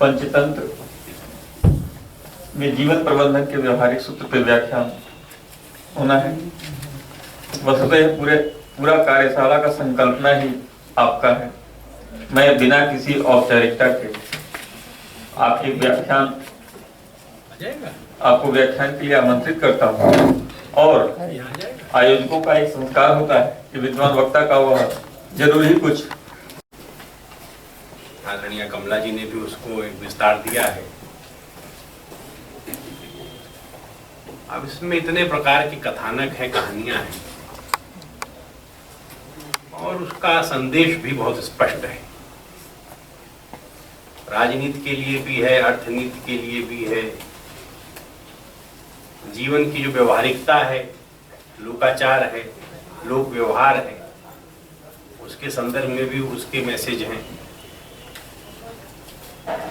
पंचतंत्र में जीवन प्रबंधन के व्यवहारिक सूत्र पर व्याख्यान होना है। वस्तुतः पूरा कार्यशाला का संकल्पना ही आपका है। मैं बिना किसी औपचारिकता के आपको व्याख्यान के लिए आमंत्रित करता हूँ। और आयोजकों का एक संस्कार होता है कि विद्वान वक्ता का वह जरूर ही कुछ। आदरणीय कमला जी ने भी उसको एक विस्तार दिया है। अब इसमें इतने प्रकार की कथानक है, कहानियां हैं और उसका संदेश भी बहुत स्पष्ट है। राजनीति के लिए भी है, अर्थनीति के लिए भी है, जीवन की जो व्यवहारिकता है, लोकाचार है, लोक व्यवहार है, उसके संदर्भ में भी उसके मैसेज हैं।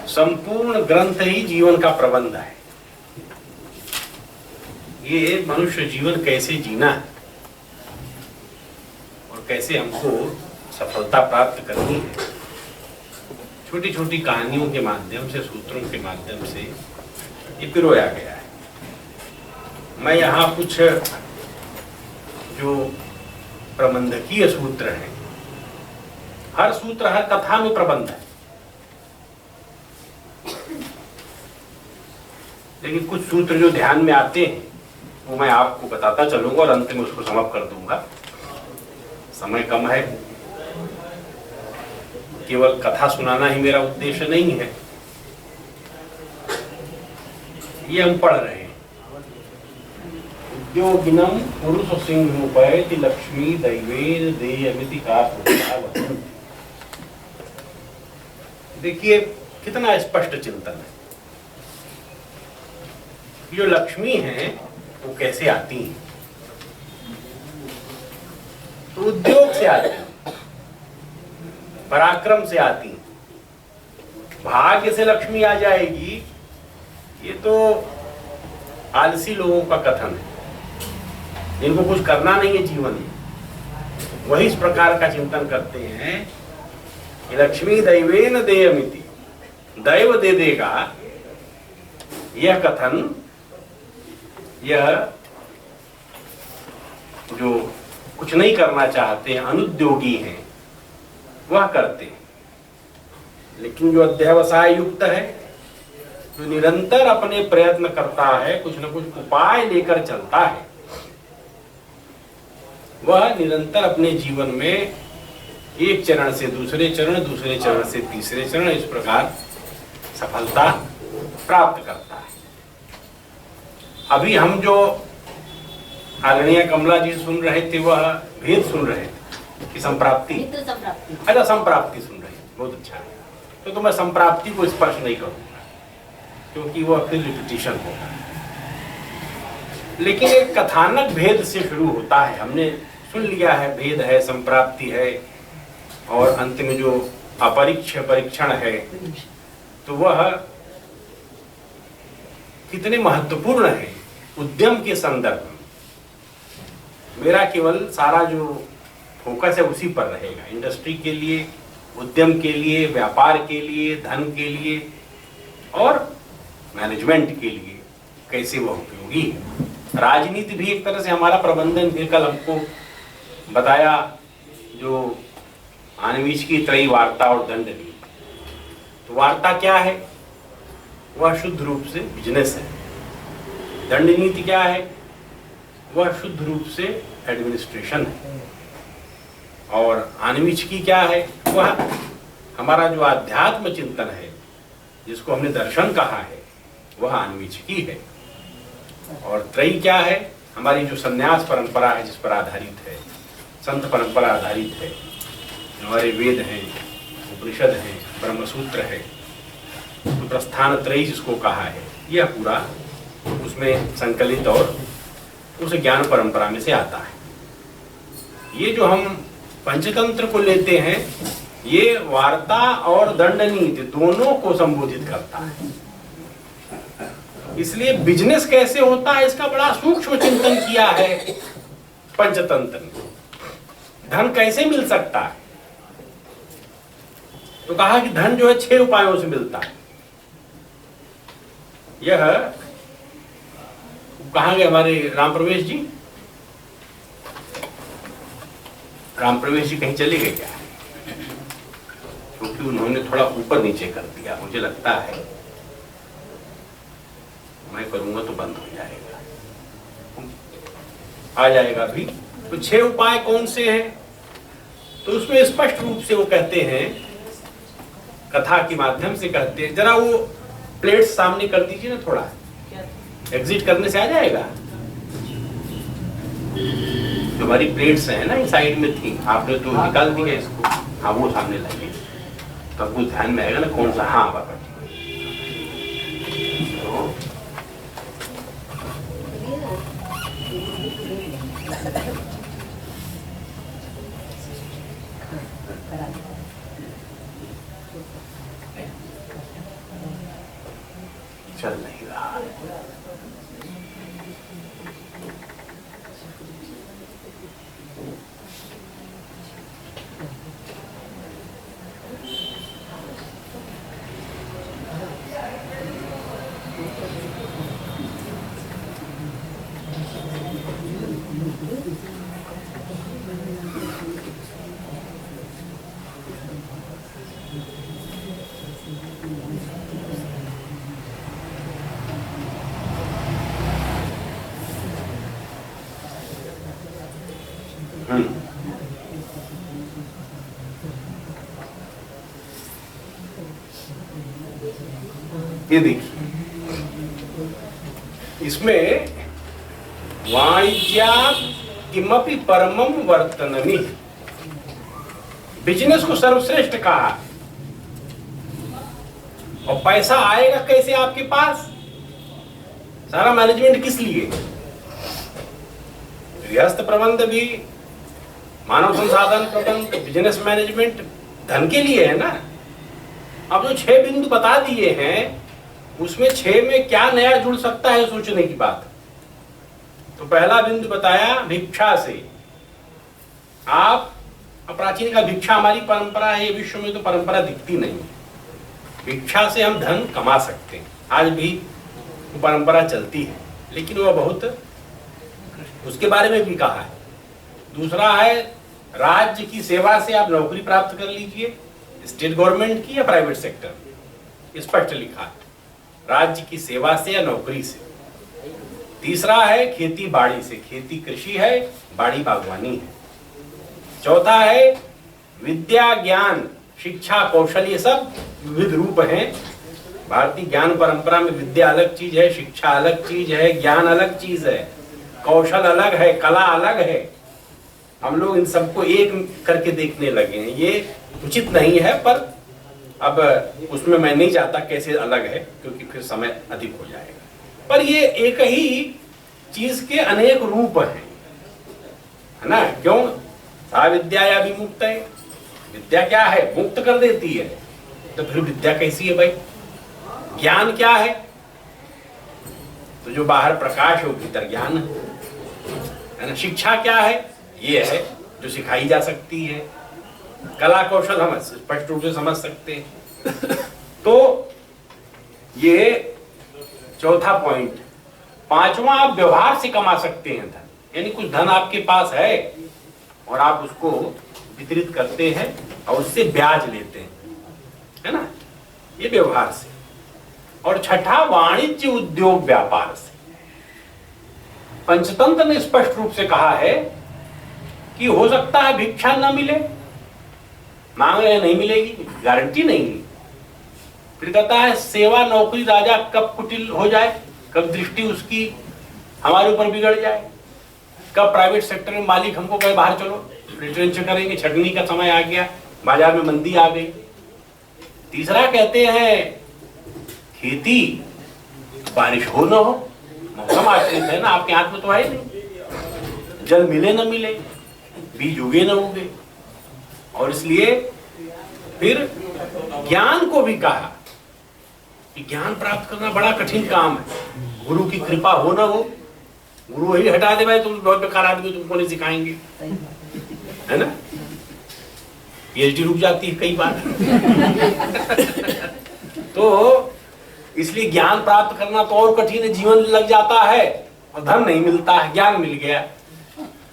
संपूर्ण ग्रंथ ही जीवन का प्रबंध है। ये मनुष्य जीवन कैसे जीना है और कैसे हमको सफलता प्राप्त करनी है, छोटी छोटी कहानियों के माध्यम से, सूत्रों के माध्यम से ये पिरोया गया है। मैं यहाँ कुछ जो प्रबंधकीय सूत्र हैं, हर सूत्र, हर कथा में प्रबंध है, लेकिन कुछ सूत्र जो ध्यान में आते हैं वो मैं आपको बताता चलूंगा और अंत में उसको समाप्त कर दूंगा। समय कम है, केवल कथा सुनाना ही मेरा उद्देश्य नहीं है। ये हम पढ़ रहे हैं, उद्योगिनम पुरुष सिंहोपैति लक्ष्मी दैवेन देयमिति का। देखिए कितना स्पष्ट चिंतन है। जो लक्ष्मी है वो कैसे आती है? तो उद्योग से आती है, पराक्रम से आती है। भाग्य से लक्ष्मी आ जाएगी, ये तो आलसी लोगों का कथन है, जिनको कुछ करना नहीं है जीवन में। वही इस प्रकार का चिंतन करते हैं कि लक्ष्मी दैवेन देयमिति, दैव दे देगा। यह कथन, यह जो कुछ नहीं करना चाहते हैं, अनुद्योगी हैं, वह करते हैं। लेकिन जो अध्यवसाय युक्त है, जो निरंतर अपने प्रयत्न करता है, कुछ न कुछ उपाय लेकर चलता है, वह निरंतर अपने जीवन में एक चरण से दूसरे चरण, दूसरे चरण से तीसरे चरण, इस प्रकार सफलता प्राप्त करता है। अभी हम जो आदरणीय कमला जी सुन रहे थे, वह भेद सुन रहे थे कि संप्राप्ति, अच्छा संप्राप्ति सुन रहे थे, बहुत अच्छा है। तो मैं संप्राप्ति को स्पर्श नहीं करूंगा क्योंकि वह फिर रिपीटिशन होगा। लेकिन एक कथानक भेद से शुरू होता है। हमने सुन लिया है, भेद है, संप्राप्ति है और अंत में जो परीक्षण है, तो वह कितने महत्वपूर्ण है उद्यम के संदर्भ में। मेरा केवल सारा जो फोकस है उसी पर रहेगा। इंडस्ट्री के लिए, उद्यम के लिए, व्यापार के लिए, धन के लिए और मैनेजमेंट के लिए कैसे वह उपयोगी है। राजनीति भी एक तरह से हमारा प्रबंधन भी। कल हमको बताया जो आनवीच की त्रयी वार्ता और दंड नीति। तो वार्ता क्या है? वह शुद्ध रूप से बिजनेस है। दंड नीति क्या है? वह शुद्ध रूप से एडमिनिस्ट्रेशन है। और आनवीचकी क्या है? वह हमारा जो आध्यात्म चिंतन है, जिसको हमने दर्शन कहा है, वह आनवीचकी है। और त्रयी क्या है? हमारी जो संन्यास परंपरा है, जिस पर आधारित है, संत परंपरा आधारित है, हमारे वेद हैं, उपनिषद हैं, ब्रह्मसूत्र है, तो प्रस्थान त्रयी जिसको कहा है, यह पूरा उसमें संकलित और उस ज्ञान परंपरा में से आता है। ये जो हम पंचतंत्र को लेते हैं, ये वार्ता और दंड नीति दोनों को संबोधित करता है। इसलिए बिजनेस कैसे होता है, इसका बड़ा सूक्ष्म चिंतन किया है पंचतंत्र ने। धन कैसे मिल सकता है, तो कहा कि धन जो है 6 उपायों से मिलता है। यह कहाँ गए हमारे राम प्रवेश जी? राम प्रवेश जी कहीं चले गए क्या? क्योंकि उन्होंने थोड़ा ऊपर नीचे कर दिया, मुझे लगता है मैं करूंगा तो बंद हो जाएगा, आ जाएगा भी। तो 6 उपाय कौन से हैं? तो उसमें स्पष्ट रूप से वो कहते हैं, कथा के माध्यम से कहते हैं। जरा वो प्लेट सामने कर दीजिए ना, थोड़ा एग्जिट करने से आ जाएगा। जो हमारी प्लेट्स हैं ना, इस साइड में थी, आपने तो निकाल दिया इसको। हाँ, वो सामने लाइए, तब कुछ ध्यान में आएगा ना कौन सा। हाँ बाबा चल नहीं रहा। ये देखिए, इसमें वाणिज्या किमपि परमम वर्तनमि, बिजनेस को सर्वश्रेष्ठ कहा। और पैसा आएगा कैसे आपके पास? सारा मैनेजमेंट किस लिए? गृहस्थ प्रबंध भी, मानव संसाधन प्रबंध, बिजनेस मैनेजमेंट धन के लिए है ना। अब जो 6 बिंदु बता दिए हैं, उसमें 6 में क्या नया जुड़ सकता है, सोचने की बात। तो पहला बिंदु बताया भिक्षा से। आप प्राचीन का भिक्षा हमारी परंपरा है, विश्व में तो परंपरा दिखती नहीं। भिक्षा से हम धन कमा सकते हैं, आज भी वो परंपरा चलती है, लेकिन वह बहुत, उसके बारे में भी कहा है। दूसरा है राज्य की सेवा से आप नौकरी प्राप्त कर लीजिए, स्टेट गवर्नमेंट की या प्राइवेट सेक्टर, स्पष्ट लिखा है, राज्य की सेवा से या नौकरी से। तीसरा है खेती बाड़ी से, खेती कृषि है, बाड़ी बागवानी है। चौथा है विद्या ज्ञान शिक्षा कौशल, ये सब विविध रूप हैं। भारतीय ज्ञान परंपरा में विद्या अलग चीज है, शिक्षा अलग चीज है, ज्ञान अलग चीज है, कौशल अलग है, कला अलग है। हम लोग इन सबको एक करके देखने लगे हैं, ये उचित नहीं है। पर अब उसमें मैं नहीं चाहता कैसे अलग है, क्योंकि फिर समय अधिक हो जाएगा। पर ये एक ही चीज के अनेक रूप हैं, है ना। क्यों? सा विद्या या विमुक्त है। विद्या क्या है? मुक्त कर देती है। तो फिर विद्या कैसी है भाई? ज्ञान क्या है? तो जो बाहर प्रकाश है वो भीतर ज्ञान है ना। शिक्षा क्या है? ये है जो सिखाई जा सकती है। कला कौशल हम स्पष्ट रूप से समझ सकते हैं। तो ये चौथा पॉइंट। पांचवा, आप व्यवहार से कमा सकते हैं धन, यानी कुछ धन आपके पास है और आप उसको वितरित करते हैं और उससे ब्याज लेते हैं, है ना, ये व्यवहार से। और छठा, वाणिज्य उद्योग व्यापार से। पंचतंत्र ने स्पष्ट रूप से कहा है कि हो सकता है भिक्षा न मिले, मांग रहे नहीं मिलेगी, गारंटी नहीं है। फिर कहता है सेवा नौकरी राजा कब कुटिल हो जाए, कब दृष्टि उसकी हमारे ऊपर बिगड़ जाए, कब प्राइवेट सेक्टर में मालिक हमको कहे बाहर चलो, रिट्रेंच करेंगे, छटनी का समय आ गया, बाजार में मंदी आ गई। तीसरा कहते हैं खेती, बारिश हो ना हो, मौसम आश्रित है ना, आपके हाथ में तो है नहीं, जल मिले न मिले, बीज उगे न उगे। और इसलिए फिर ज्ञान को भी कहा कि ज्ञान प्राप्त करना बड़ा कठिन काम है, गुरु की कृपा हो ना हो, गुरु वही हटा दे भाई तुम बहुत बेकार आदमी, तुमको नहीं सिखाएंगे, है ना। पीएचडी रुक जाती है कई बार। तो इसलिए ज्ञान प्राप्त करना तो और कठिन है, जीवन लग जाता है और धन नहीं मिलता है, ज्ञान मिल गया।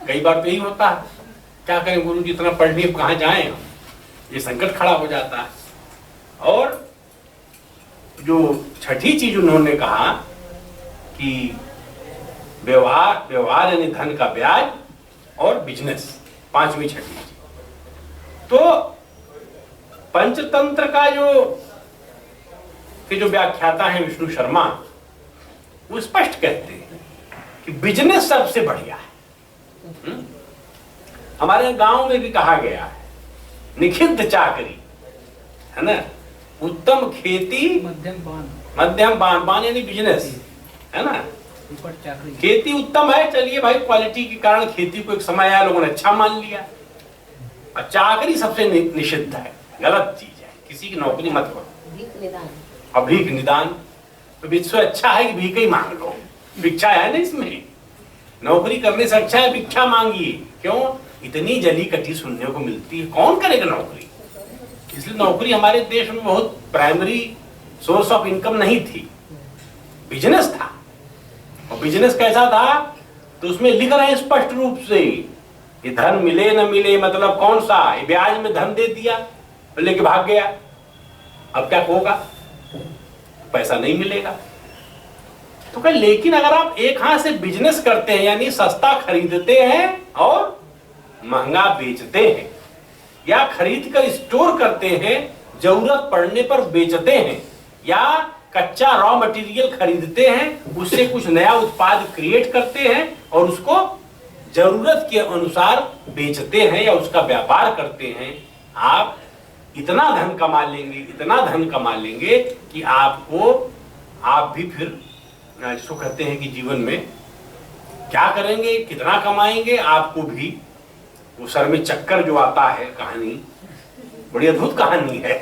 कई बार तो यही होता है, क्या करें गुरु जी इतना पढ़ने कहाँ जाएं, ये संकट खड़ा हो जाता है। और जो छठी चीज उन्होंने कहा कि व्यवहार यानी धन का ब्याज और बिजनेस, पांचवी छठी चीज। तो पंचतंत्र का जो व्याख्याता है विष्णु शर्मा, वो स्पष्ट कहते हैं कि बिजनेस सबसे बढ़िया है। हमारे गांव में भी कहा गया है, निखिद्ध चाकरी है ना, उत्तम खेती मध्यम बान यानी बिजनेस है ना, खेती उत्तम है। चलिए भाई, क्वालिटी के कारण खेती को एक समय आया, लोगों ने अच्छा मान लिया। और चाकरी सबसे निषिद्ध है, गलत चीज है, किसी की नौकरी मत करो। और भीख निदान तो इससे अच्छा है कि भीख ही मांग लो, भिक्षा है ना इसमें, नौकरी करने से अच्छा है भिक्षा मांगिए। क्यों? इतनी जली कटी सुनने को मिलती है, कौन करेगा नौकरी? इसलिए नौकरी हमारे देश में बहुत प्राइमरी सोर्स ऑफ इनकम नहीं थी, बिजनेस था। और बिजनेस कैसा था? तो उसमें लिख रहे हैं स्पष्ट रूप से, ये धन मिले न मिले मतलब कौन सा, ये ब्याज में धन दे दिया लेके भाग गया, अब क्या होगा? पैसा नहीं मिलेगा। तो कह लेकिन अगर आप एक हाथ से बिजनेस करते हैं, यानी सस्ता खरीदते हैं और महंगा बेचते हैं, या खरीद कर स्टोर करते हैं, जरूरत पड़ने पर बेचते हैं, या कच्चा रॉ मटेरियल खरीदते हैं, उससे कुछ नया उत्पाद क्रिएट करते हैं और उसको जरूरत के अनुसार बेचते हैं या उसका व्यापार करते हैं, आप इतना धन कमा लेंगे, इतना धन कमा लेंगे कि आप भी फिर जिसको कहते हैं कि जीवन में क्या करेंगे, कितना कमाएंगे, आपको भी वो सर में चक्कर जो आता है। कहानी बड़ी अद्भुत कहानी है,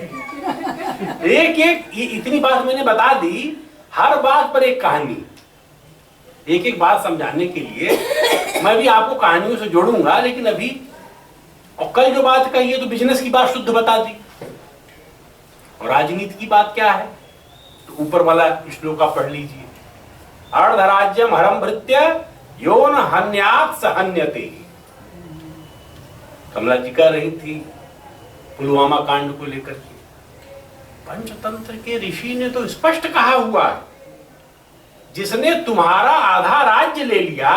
एक ये इतनी बात मैंने बता दी, हर बात पर एक कहानी, एक बात समझाने के लिए मैं भी आपको कहानियों से जोड़ूंगा। लेकिन अभी और कल जो बात कही है तो बिजनेस की बात शुद्ध बता दी, और राजनीति की बात क्या है तो ऊपर वाला श्लोक आप पढ़ लीजिए, अर्धराज्यम हरम भृत्य यो न हन्यात् स हन्यते। कमला जी कह रही थी पुलवामा कांड को लेकर के, पंचतंत्र के ऋषि ने तो स्पष्ट कहा हुआ है, जिसने तुम्हारा आधा राज्य ले लिया,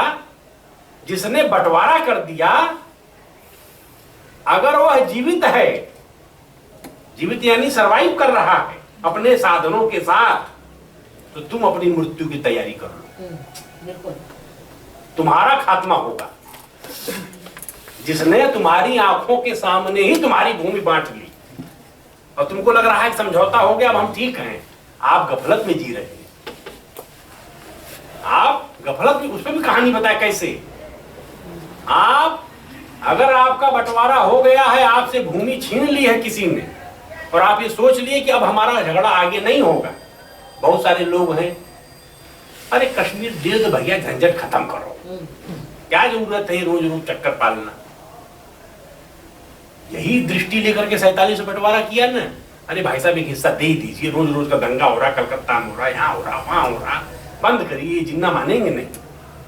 जिसने बंटवारा कर दिया, अगर वह जीवित है, जीवित यानी सरवाइव कर रहा है अपने साधनों के साथ, तो तुम अपनी मृत्यु की तैयारी करो, तुम्हारा खात्मा होगा। जिसने तुम्हारी आंखों के सामने ही तुम्हारी भूमि बांट ली और तुमको लग रहा है समझौता हो गया, अब हम ठीक हैं, आप गफलत में जी रहे हैं। आप गफलत में, उसमें भी कहानी बताए कैसे। आप अगर आपका बंटवारा हो गया है, आपसे भूमि छीन ली है किसी ने, और आप ये सोच लिए कि अब हमारा झगड़ा आगे नहीं होगा। बहुत सारे लोग हैं, अरे कश्मीर दे दो भैया, झंझट खत्म करो, क्या जरूरत है रोज रोज चक्कर पालना। यही दृष्टि लेकर के 47 से बंटवारा किया ना, अरे भाई साहब एक हिस्सा दे ही दीजिए, रोज रोज का दंगा हो रहा, कलकत्ता में हो रहा, यहाँ हो रहा, वहां हो रहा, बंद करिए, जिन्ना मानेंगे नहीं।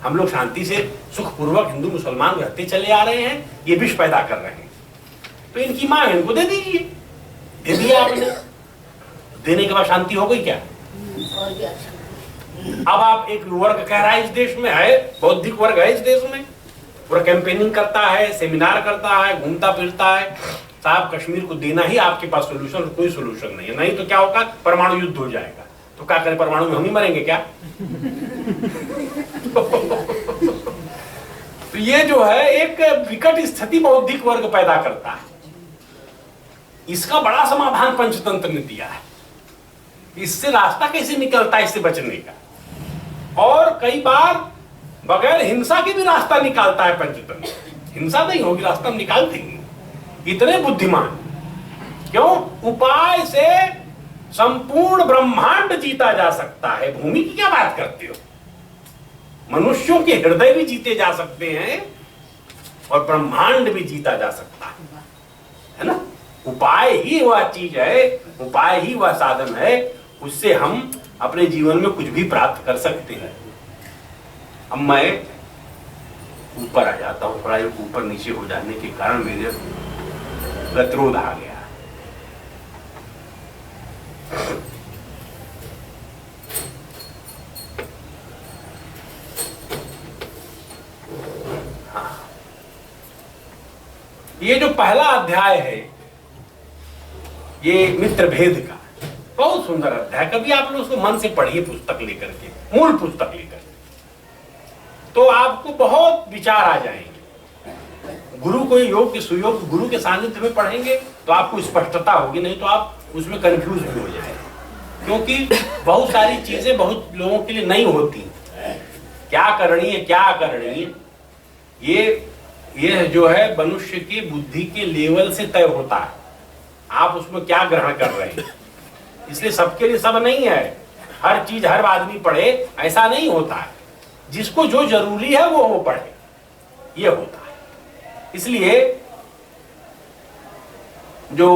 हम लोग शांति से सुखपूर्वक हिंदू मुसलमान रहते चले आ रहे हैं, ये विष पैदा कर रहे हैं, तो इनकी मांग इनको दे दीजिए। दे दिया आपने, देने के बाद शांति हो गई क्या? अब आप एक वर्ग कह रहा है इस देश में है, बौद्धिक वर्ग है इस देश में, पूरा कैंपेनिंग करता है, सेमिनार करता है, घूमता फिरता है, साहब कश्मीर को देना ही आपके पास सोल्यूशन, कोई सोल्यूशन नहीं है, नहीं तो क्या होगा, परमाणु युद्ध हो जाएगा। तो क्या करें, परमाणु में हम ही मरेंगे क्या? तो ये जो है एक विकट स्थिति बौद्धिक वर्ग पैदा करता है। इसका बड़ा समाधान पंचतंत्र ने दिया है, इससे रास्ता कैसे निकलता है इससे बचने का, और कई बार बगैर हिंसा के भी रास्ता निकालता है पंचतंत्र। हिंसा नहीं होगी, रास्ता हम निकाल देंगे। इतने बुद्धिमान, क्यों? उपाय से संपूर्ण ब्रह्मांड जीता जा सकता है। भूमि की क्या बात करते हो, मनुष्यों के हृदय भी जीते जा सकते हैं और ब्रह्मांड भी जीता जा सकता है ना। उपाय ही वह चीज है, उपाय ही वह साधन है, उससे हम अपने जीवन में कुछ भी प्राप्त कर सकते हैं। अब मैं ऊपर आ जाता हूँ, थोड़ा ऊपर नीचे हो जाने के कारण मेरे गतिरोध आ गया। ये जो पहला अध्याय है ये मित्र भेद का, बहुत सुंदर अध्याय। कभी आप लोग उसको मन से पढ़िए पुस्तक लेकर के, मूल पुस्तक लेकर के, तो आपको बहुत विचार आ जाएंगे। गुरु को योग के सुयोग गुरु के सानिध्य में पढ़ेंगे तो आपको स्पष्टता होगी, नहीं तो आप उसमें कंफ्यूज भी हो जाएंगे, क्योंकि बहुत सारी चीजें बहुत लोगों के लिए नहीं होती। क्या करणीय क्या अकरणीय, ये जो है मनुष्य की बुद्धि के लेवल से तय होता है, आप उसमें क्या ग्रहण कर रहे हैं। इसलिए सबके लिए सब नहीं है, हर चीज हर आदमी पढ़े ऐसा नहीं होता है। जिसको जो जरूरी है वो पढ़े, ये होता है। इसलिए जो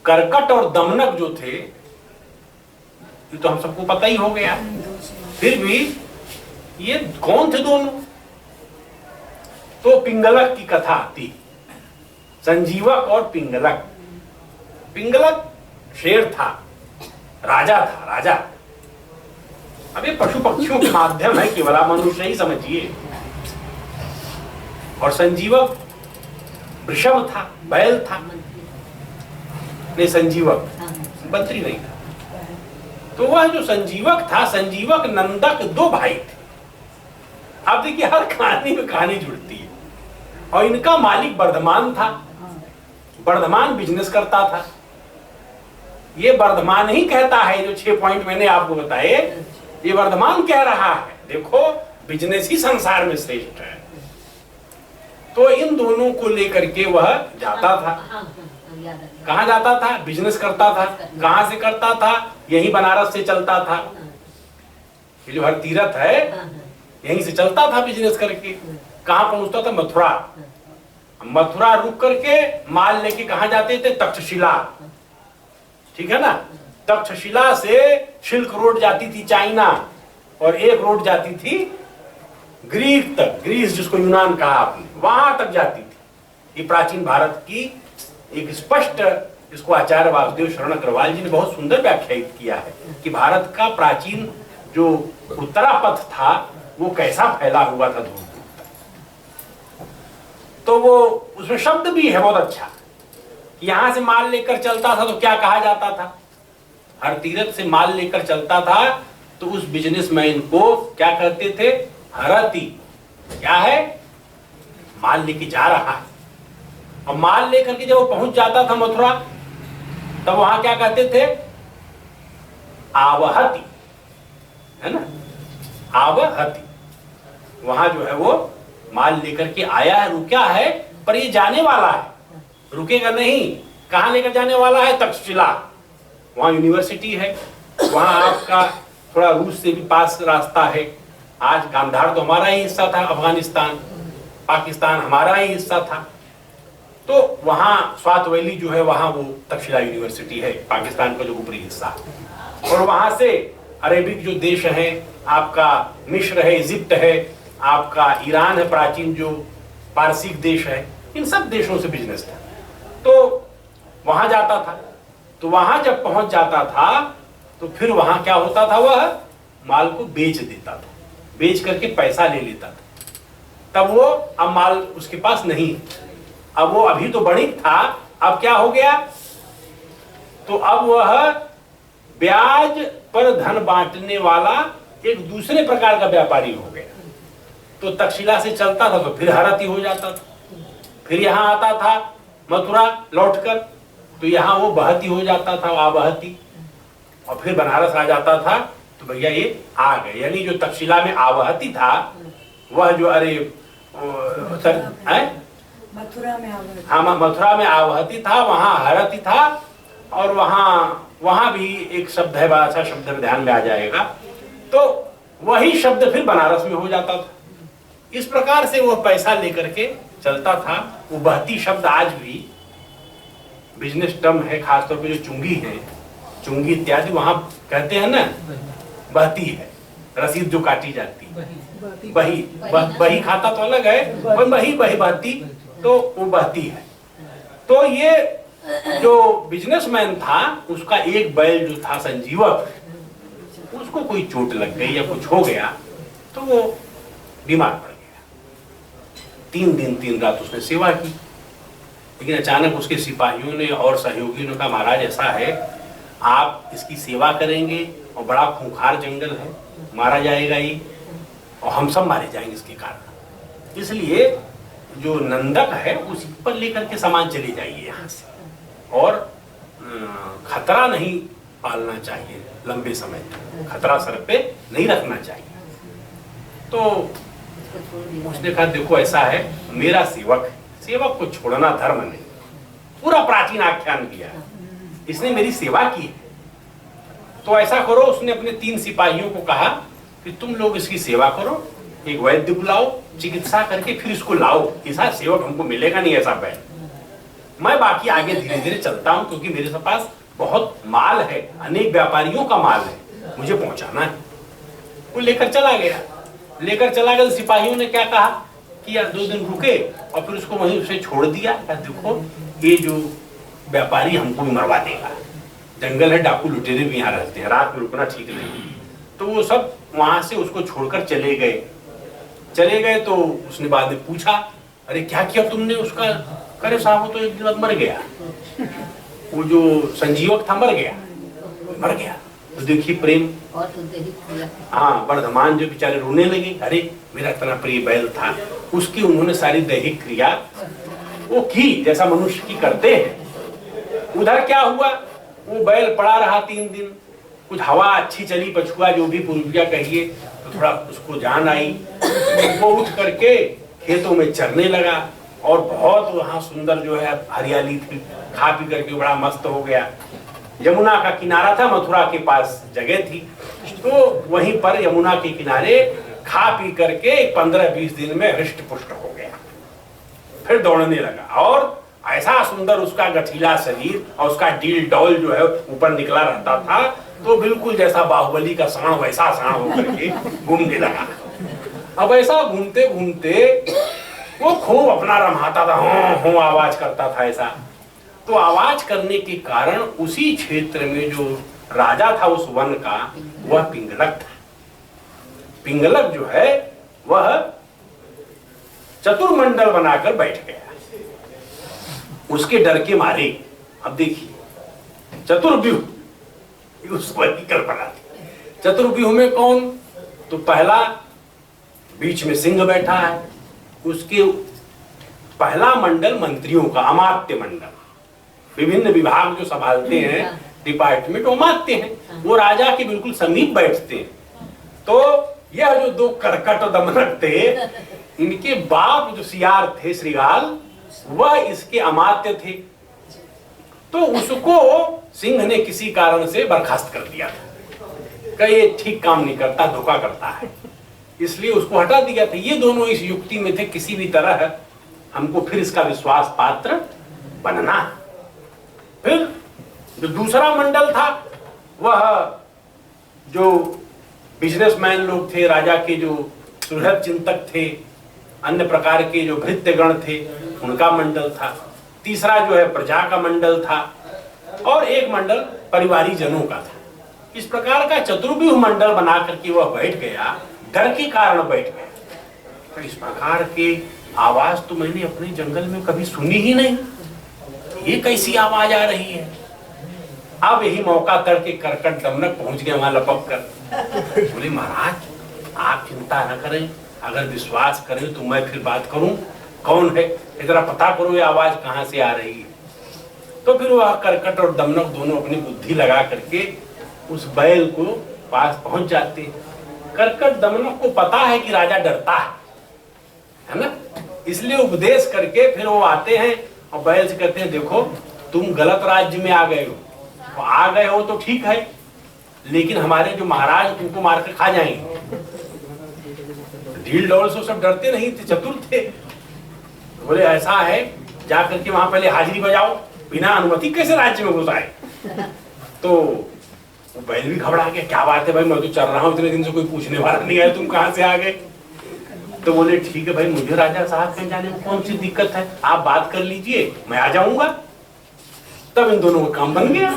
कर्कट और दमनक जो थे ये तो हम सबको पता ही हो गया, फिर भी ये कौन थे दोनों? तो पिंगलक की कथा आती, संजीवक और पिंगलक। पिंगलक शेर था, राजा था, राजा। अब ये पशु पक्षियों के माध्यम है, केवल आप मनुष्य ही समझिए। और संजीवक वृषभ था, बैल था। नहीं, संजीवक बंतरी नहीं था। तो वह जो संजीवक था, संजीवक नंदक दो भाई थे। आप देखिए हर कहानी में कहानी जुड़ती है। और इनका मालिक वर्धमान था, वर्धमान बिजनेस करता था। ये वर्धमान ही कहता है, जो 6 पॉइंट मैंने आपको बताए, ये वर्धमान कह रहा है देखो बिजनेस ही संसार में श्रेष्ठ है। तो इन दोनों को लेकर के वह जाता था। कहाँ जाता था? बिजनेस करता था। कहाँ से करता था? यही बनारस से चलता था। ये जो हर तीर्थ है यहीं से चलता था बिजनेस करके। कहाँ पहुंचता था? मथुरा। मथुरा रुक करके माल लेके कहाँ जाते थे? तक्षशिला। ठीक है ना? तक्षशिला से सिल्क रोड जाती थी चाइना, और एक रोड जाती थी ग्रीक तक, ग्रीस जिसको यूनान कहा आपने, वहां तक जाती थी। ये प्राचीन भारत की एक स्पष्ट, इसको आचार्य वासुदेव शरण अग्रवाल जी ने बहुत सुंदर व्याख्यायित किया है कि भारत का प्राचीन जो उत्तरापथ था वो कैसा फैला हुआ था दूर दूर तक। तो वो उसमें शब्द भी है बहुत अच्छा। यहां से माल लेकर चलता था तो क्या कहा जाता था? हर तीर्थ से माल लेकर चलता था तो उस बिजनेसमैन को क्या कहते थे? हरती। क्या है? माल लेके जा रहा है। और माल लेकर के जब वो पहुंच जाता था मथुरा, तब वहां क्या कहते थे? आवहति, है ना? आवहति। वहां जो है वो माल लेकर के आया है, रुका है, पर ये जाने वाला है, रुकेगा नहीं। कहां लेकर जाने वाला है? तक्षशिला। वहां यूनिवर्सिटी है, वहां आपका थोड़ा रूस से भी पास रास्ता है। आज गांधार तो हमारा ही हिस्सा था, अफगानिस्तान, पाकिस्तान हमारा ही हिस्सा था। तो वहां स्वात वैली जो है वहां वो तक्षशिला यूनिवर्सिटी है, पाकिस्तान का जो ऊपरी हिस्सा। और वहां से अरेबिक जो देश है, आपका मिस्र है, इजिप्ट है, आपका ईरान है, प्राचीन जो पारसिक देश है, इन सब देशों से बिजनेस था। तो वहां जाता था। तो वहां जब पहुंच जाता था तो फिर वहां क्या होता था? वह माल को बेच देता था, बेच करके पैसा ले लेता था। तब वो अब माल उसके पास नहीं, अब वो अभी तो वणिक था, अब क्या हो गया? तो अब वह ब्याज पर धन बांटने वाला एक दूसरे प्रकार का व्यापारी हो गया। तो तक्षशिला से चलता था तो फिर हरती हो जाता था, फिर यहां आता था मथुरा लौटकर, तो यहां वो बहती हो जाता था, आवहती। और फिर बनारस आ जाता था तो भैया ये आ गए। यानी जो तक्षशिला में आवहती था वह जो मथुरा में आवहती, हाँ मथुरा में आवहती था, वहां हरती था। और वहां भी एक शब्द है, बड़ा अच्छा शब्द में ध्यान में आ जाएगा, तो वही शब्द फिर बनारस में हो जाता था। इस प्रकार से वो पैसा लेकर के चलता था। वो बहती शब्द आज भी बिजनेस टर्म है, खासतौर पे जो चुंगी है, चुंगी इत्यादि वहां कहते हैं ना, बहती है, रसीद जो काटी जाती है, बही खाता तो अलग है, पर बही बहती तो वो बहती है। तो ये जो बिजनेसमैन था उसका एक बैल जो था संजीवक, उसको कोई चोट लग गई या कुछ हो गया तो वो बीमार पड़ गया। 3 दिन 3 रात उसने सेवा की, लेकिन अचानक उसके सिपाहियों ने और सहयोगियों ने कहा महाराज ऐसा है, आप इसकी सेवा करेंगे और बड़ा खूंखार जंगल है, मारा जाएगा ये और हम सब मारे जाएंगे इसके कारण, इसलिए जो नंदक है उसी पर लेकर के सामान चले जाइए यहाँ से, और खतरा नहीं पालना चाहिए, लंबे समय तक खतरा सर पे नहीं रखना चाहिए। तो उसने कहा देखो ऐसा है, मेरा सेवक है, सेवक को छोड़ना धर्म नहीं, पूरा प्राचीन आख्यान दिया है, इसने मेरी सेवा की है, तो ऐसा करो। उसने अपने 3 सिपाहियों को कहा कि तुम लोग इसकी सेवा करो, एक वैद्य बुलाओ, चिकित्सा करके फिर इसको लाओ, ऐसा सेवक हमको मिलेगा नहीं ऐसा बैल, मैं बाकी आगे धीरे धीरे चलता हूं, क्योंकि मेरे पास बहुत माल है, अनेक व्यापारियों का माल है, मुझे पहुंचाना है। वो लेकर चला गया। सिपाहियों ने क्या कहा कि यार 2 दिन रुके और फिर उसको वहीं उसे छोड़ दिया। देखो ये जो व्यापारी हमको भी मरवा देगा, जंगल है, डाकू लुटेरे भी यहाँ रहते हैं, रात में रुकना ठीक नहीं। तो वो सब वहां से उसको छोड़कर चले गए। तो उसने बाद में पूछा अरे क्या किया तुमने उसका? करे साहब वो तो एक दिन बाद मर गया, वो जो संजीवक था मर गया। तो देखिए प्रेम, हाँ वर्धमान जो बेचारे रोने लगे, अरे मेरा इतना प्रिय बैल था, उसकी उन्होंने सारी दैहिक क्रिया वो की जैसा मनुष्य की करते हैं। उधर क्या हुआ, वो बैल पड़ा रहा 3 दिन, कुछ हवा अच्छी चली, पछुआ जो भी पूर्विया कहिए, तो थोड़ा उसको जान आई, वो उठ करके खेतों में चरने लगा और बहुत वहां सुंदर जो है हरियाली थी, खा पी करके बड़ा मस्त हो गया। यमुना का किनारा था, मथुरा के पास जगह थी, तो वहीं पर यमुना के किनारे खा पी करके 15-20 दिन में हृष्ट पुष्ट हो गया। फिर दौड़ने लगा और ऐसा सुंदर उसका गठीला शरीर और उसका डील डॉल जो है ऊपर निकला रहता था, तो बिल्कुल जैसा बाहुबली का सांड वैसा सांड होकर के घूमने लगा। अब ऐसा घूमते घूमते वो खूब अपना रमाता था, हो आवाज करता था ऐसा। तो आवाज करने के कारण उसी क्षेत्र में जो राजा था उस वन का, वह पिंगलक था। पिंगलक जो है वह चतुर्मंडल बनाकर बैठ गया, उसके डर के मारे। अब देखिए चतुर्व्यूह, उसको कल्पना थी। चतुर्व्यूह में कौन? तो पहला बीच में सिंह बैठा है, उसके पहला मंडल मंत्रियों का, अमात्य मंडल, विभिन्न विभाग जो संभालते हैं डिपार्टमेंट, वो अमात्य हैं, वो राजा के बिल्कुल समीप बैठते हैं। तो यह जो 2 कर्कट और दमनक थे, इनके बाप जो सियार थे श्रीगाल, वह इसके अमात्य थे। तो उसको सिंह ने किसी कारण से बर्खास्त कर दिया था, कि ये ठीक काम नहीं करता, धोखा करता है, इसलिए उसको हटा दिया था। ये दोनों इस युक्ति में थे, किसी भी तरह हमको फिर इसका विश्वास पात्र बनना। फिर जो दूसरा मंडल था, वह जो बिजनेसमैन लोग थे, राजा के जो सुहृद चिंतक थे, अन्य प्रकार के जो भृत्यगण थे, उनका मंडल था। तीसरा जो है प्रजा का मंडल था, और एक मंडल परिवारी जनों का था। इस प्रकार का चतुर्व्यूह मंडल बना करके वह बैठ गया, डर के कारण बैठ गया। तो इस प्रकार के आवाज तो मैंने अपने जंगल में कभी सुनी ही नहीं, ये कैसी आवाज आ रही है। अब यही मौका करके कर्कट दमनक पहुंच गया वहां लपक कर। बोले महाराज आप चिंता न करें, अगर विश्वास करें तो मैं फिर बात करूं, कौन है इधर पता करो ये आवाज कहां से आ रही है। तो फिर वह कर्कट और दमनक दोनों अपनी बुद्धि लगा करके उस बैल को पास पहुंच जाते हैं। कर्कट दमनक को पता है कि राजा डरता है ना, इसलिए उपदेश करके फिर वो आते हैं और बैल से कहते हैं देखो तुम गलत राज्य में आ गए हो, तो आ गए हो तो ठीक है, लेकिन हमारे जो महाराज तुमको मार कर खा जाएंगे। ढील डौल से सब डरते नहीं थे, चतुर थे। बोले ऐसा है जा करके वहां पहले हाजिरी बजाओ, बिना अनुमति कैसे राज्य में घुस आए। तो वो बैल भी घबरा गया, क्या बात है भाई, मैं तो चल रहा हूँ, इतने दिन से कोई पूछने वाला नहीं है, तुम कहाँ से आ गए? तो बोले ठीक है भाई, मुझे राजा साहब कहीं जाने में कौन सी दिक्कत है, आप बात कर लीजिए, मैं आ जाऊंगा। तब इन दोनों का काम बन गया।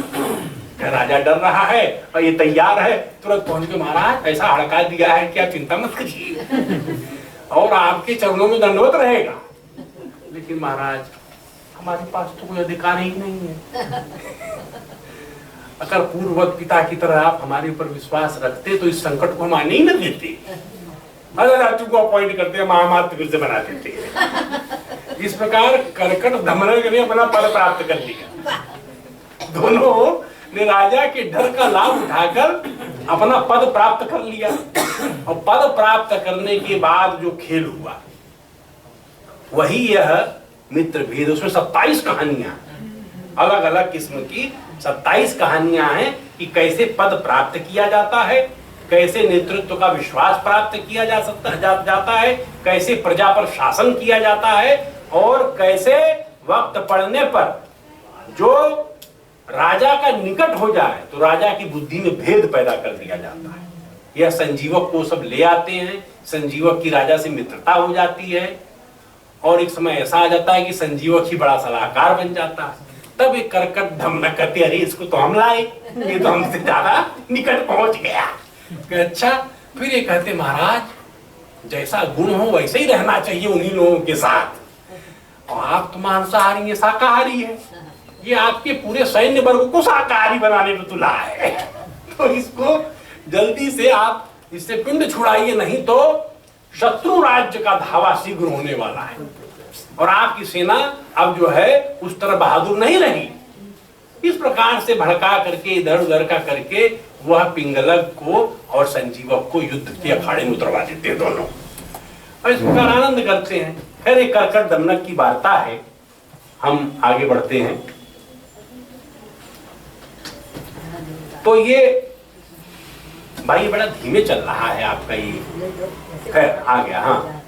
राजा डर रहा है और ये तैयार है, तुरंत पहुंच के महाराज ऐसा हड़का दिया है कि आप चिंता मत करिए और आपके चरणों में दंडवत रहेगा। लेकिन महाराज हमारे पास तो कोई अधिकार ही नहीं है। अगर पूर्ववत पिता की तरह आप हमारे ऊपर विश्वास रखते तो इस संकट को हम आने ही न देते। अरे तुमको अपॉइंट करते, महामात्र फिर से बना देते। इस प्रकार कर्कट धमनक ने अपना पद प्राप्त कर लिया। दोनों ने राजा के डर का लाभ उठाकर अपना पद प्राप्त कर लिया। और पद प्राप्त करने के बाद जो खेल हुआ वही यह मित्र भेद। उसमें 27 कहानियां, अलग अलग किस्म की 27 कहानियां हैं कि कैसे पद प्राप्त किया जाता है, कैसे नेतृत्व का विश्वास प्राप्त किया जाता है, कैसे प्रजा पर शासन किया जाता है, और कैसे वक्त पड़ने पर जो राजा का निकट हो जाए तो राजा की बुद्धि में भेद पैदा कर दिया जाता है। यह संजीवक को सब ले आते हैं, संजीवक की राजा से मित्रता हो जाती है, और एक समय ऐसा आ जाता है कि संजीवक ही बड़ा सलाहकार बन जाता है। तब एक कर्कट धमनक करते, अरे इसको तो हम लाए, ये तो हमसे ज्यादा निकट पहुंच गया। अच्छा, फिर ये कहते महाराज जैसा गुण हो वैसे ही रहना चाहिए उन्हीं लोगों के साथ, और आप तो मांसाहारी है, शाकाहारी है, ये आपके पूरे सैन्य वर्ग को शाकाहारी बनाने में तुला है। तो इसको जल्दी से आप इससे पिंड छुड़ाइए, नहीं तो शत्रु राज्य का धावा शीघ्र होने वाला है और आपकी सेना अब जो है उस तरह बहादुर नहीं रही। इस प्रकार से भड़का करके इधर उधर का करके वह पिंगलक को और संजीवक को युद्ध के अखाड़े में उतरवा देते हैं दोनों, और इस प्रकार आनंद करते हैं। फिर एक कर्कट दमनक की वार्ता है। हम आगे बढ़ते हैं। तो ये भाई बड़ा धीमे चल रहा है आपका ये। खैर आ गया। हाँ,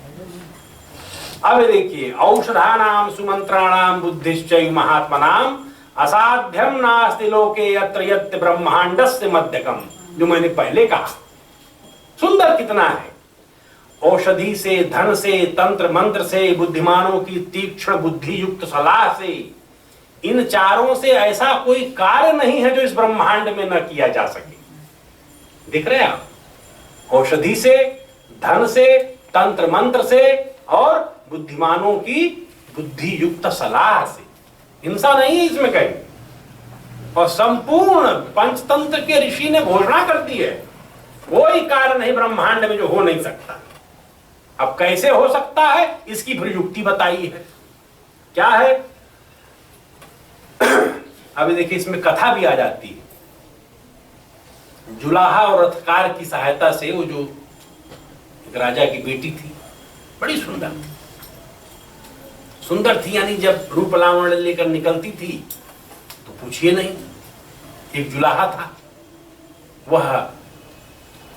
अब देखिए, औषधानाम सुमंत्राणाम बुद्धिश्चैव महात्मनाम असाध्यम नास्ति लोके यत्र यत्र ब्रह्मांडस्य मध्यकम। जो मैंने पहले कहा, सुंदर कितना है। औषधि से, धन से, तंत्र मंत्र से, बुद्धिमानों की तीक्ष्ण बुद्धि युक्त सलाह से, इन चारों से ऐसा कोई कार्य नहीं है जो इस ब्रह्मांड में न किया जा सके। दिख रहे हैं आप? औषधि से, धन से, तंत्र मंत्र से और बुद्धिमानों की बुद्धि युक्त सलाह से। हिंसा नहीं है इसमें कहीं। और संपूर्ण पंचतंत्र के ऋषि ने घोषणा कर दी है, कोई कार्य नहीं ब्रह्मांड में जो हो नहीं सकता। अब कैसे हो सकता है इसकी फिर युक्ति बताई है। क्या है? अभी देखिए, इसमें कथा भी आ जाती है। जुलाहा और रथकार की सहायता से वो जो एक राजा की बेटी थी, बड़ी सुंदर सुंदर थी, यानी जब रूप लावण्य लेकर निकलती थी तो पूछिए नहीं। एक जुलाहा था, वह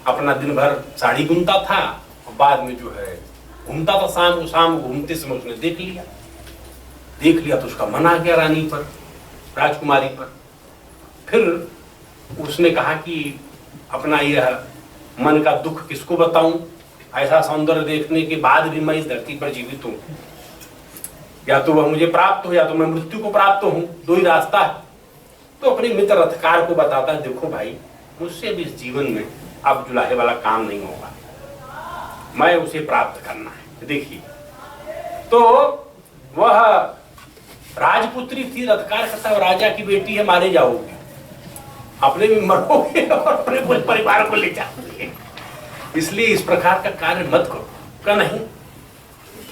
अपना दिन भर साड़ी बुनता था और बाद में जो है घूमता था। शाम को घूमते समय उसने देख लिया तो उसका मन आ गया रानी पर, राजकुमारी पर। फिर उसने कहा कि अपना यह मन का दुख किसको बताऊं, ऐसा सौंदर्य देखने के बाद भी मैं इस धरती पर जीवित हूं, या तो वह मुझे प्राप्त हो या तो मैं मृत्यु को प्राप्त हूं, दो ही रास्ता है। तो अपने मित्र रथकार को बताता है, देखो भाई, मुझसे भी इस जीवन में अब जुलाहे वाला काम नहीं होगा, मैं उसे प्राप्त करना है। देखिए, तो वह राजपुत्री थी। रथकार कहता है, राजा की बेटी है, मारे जाओगे, अपने भी मरोगे और अपने पूरे परिवार को ले जाओगे, इसलिए इस प्रकार का कार्य मत करो। का नहीं,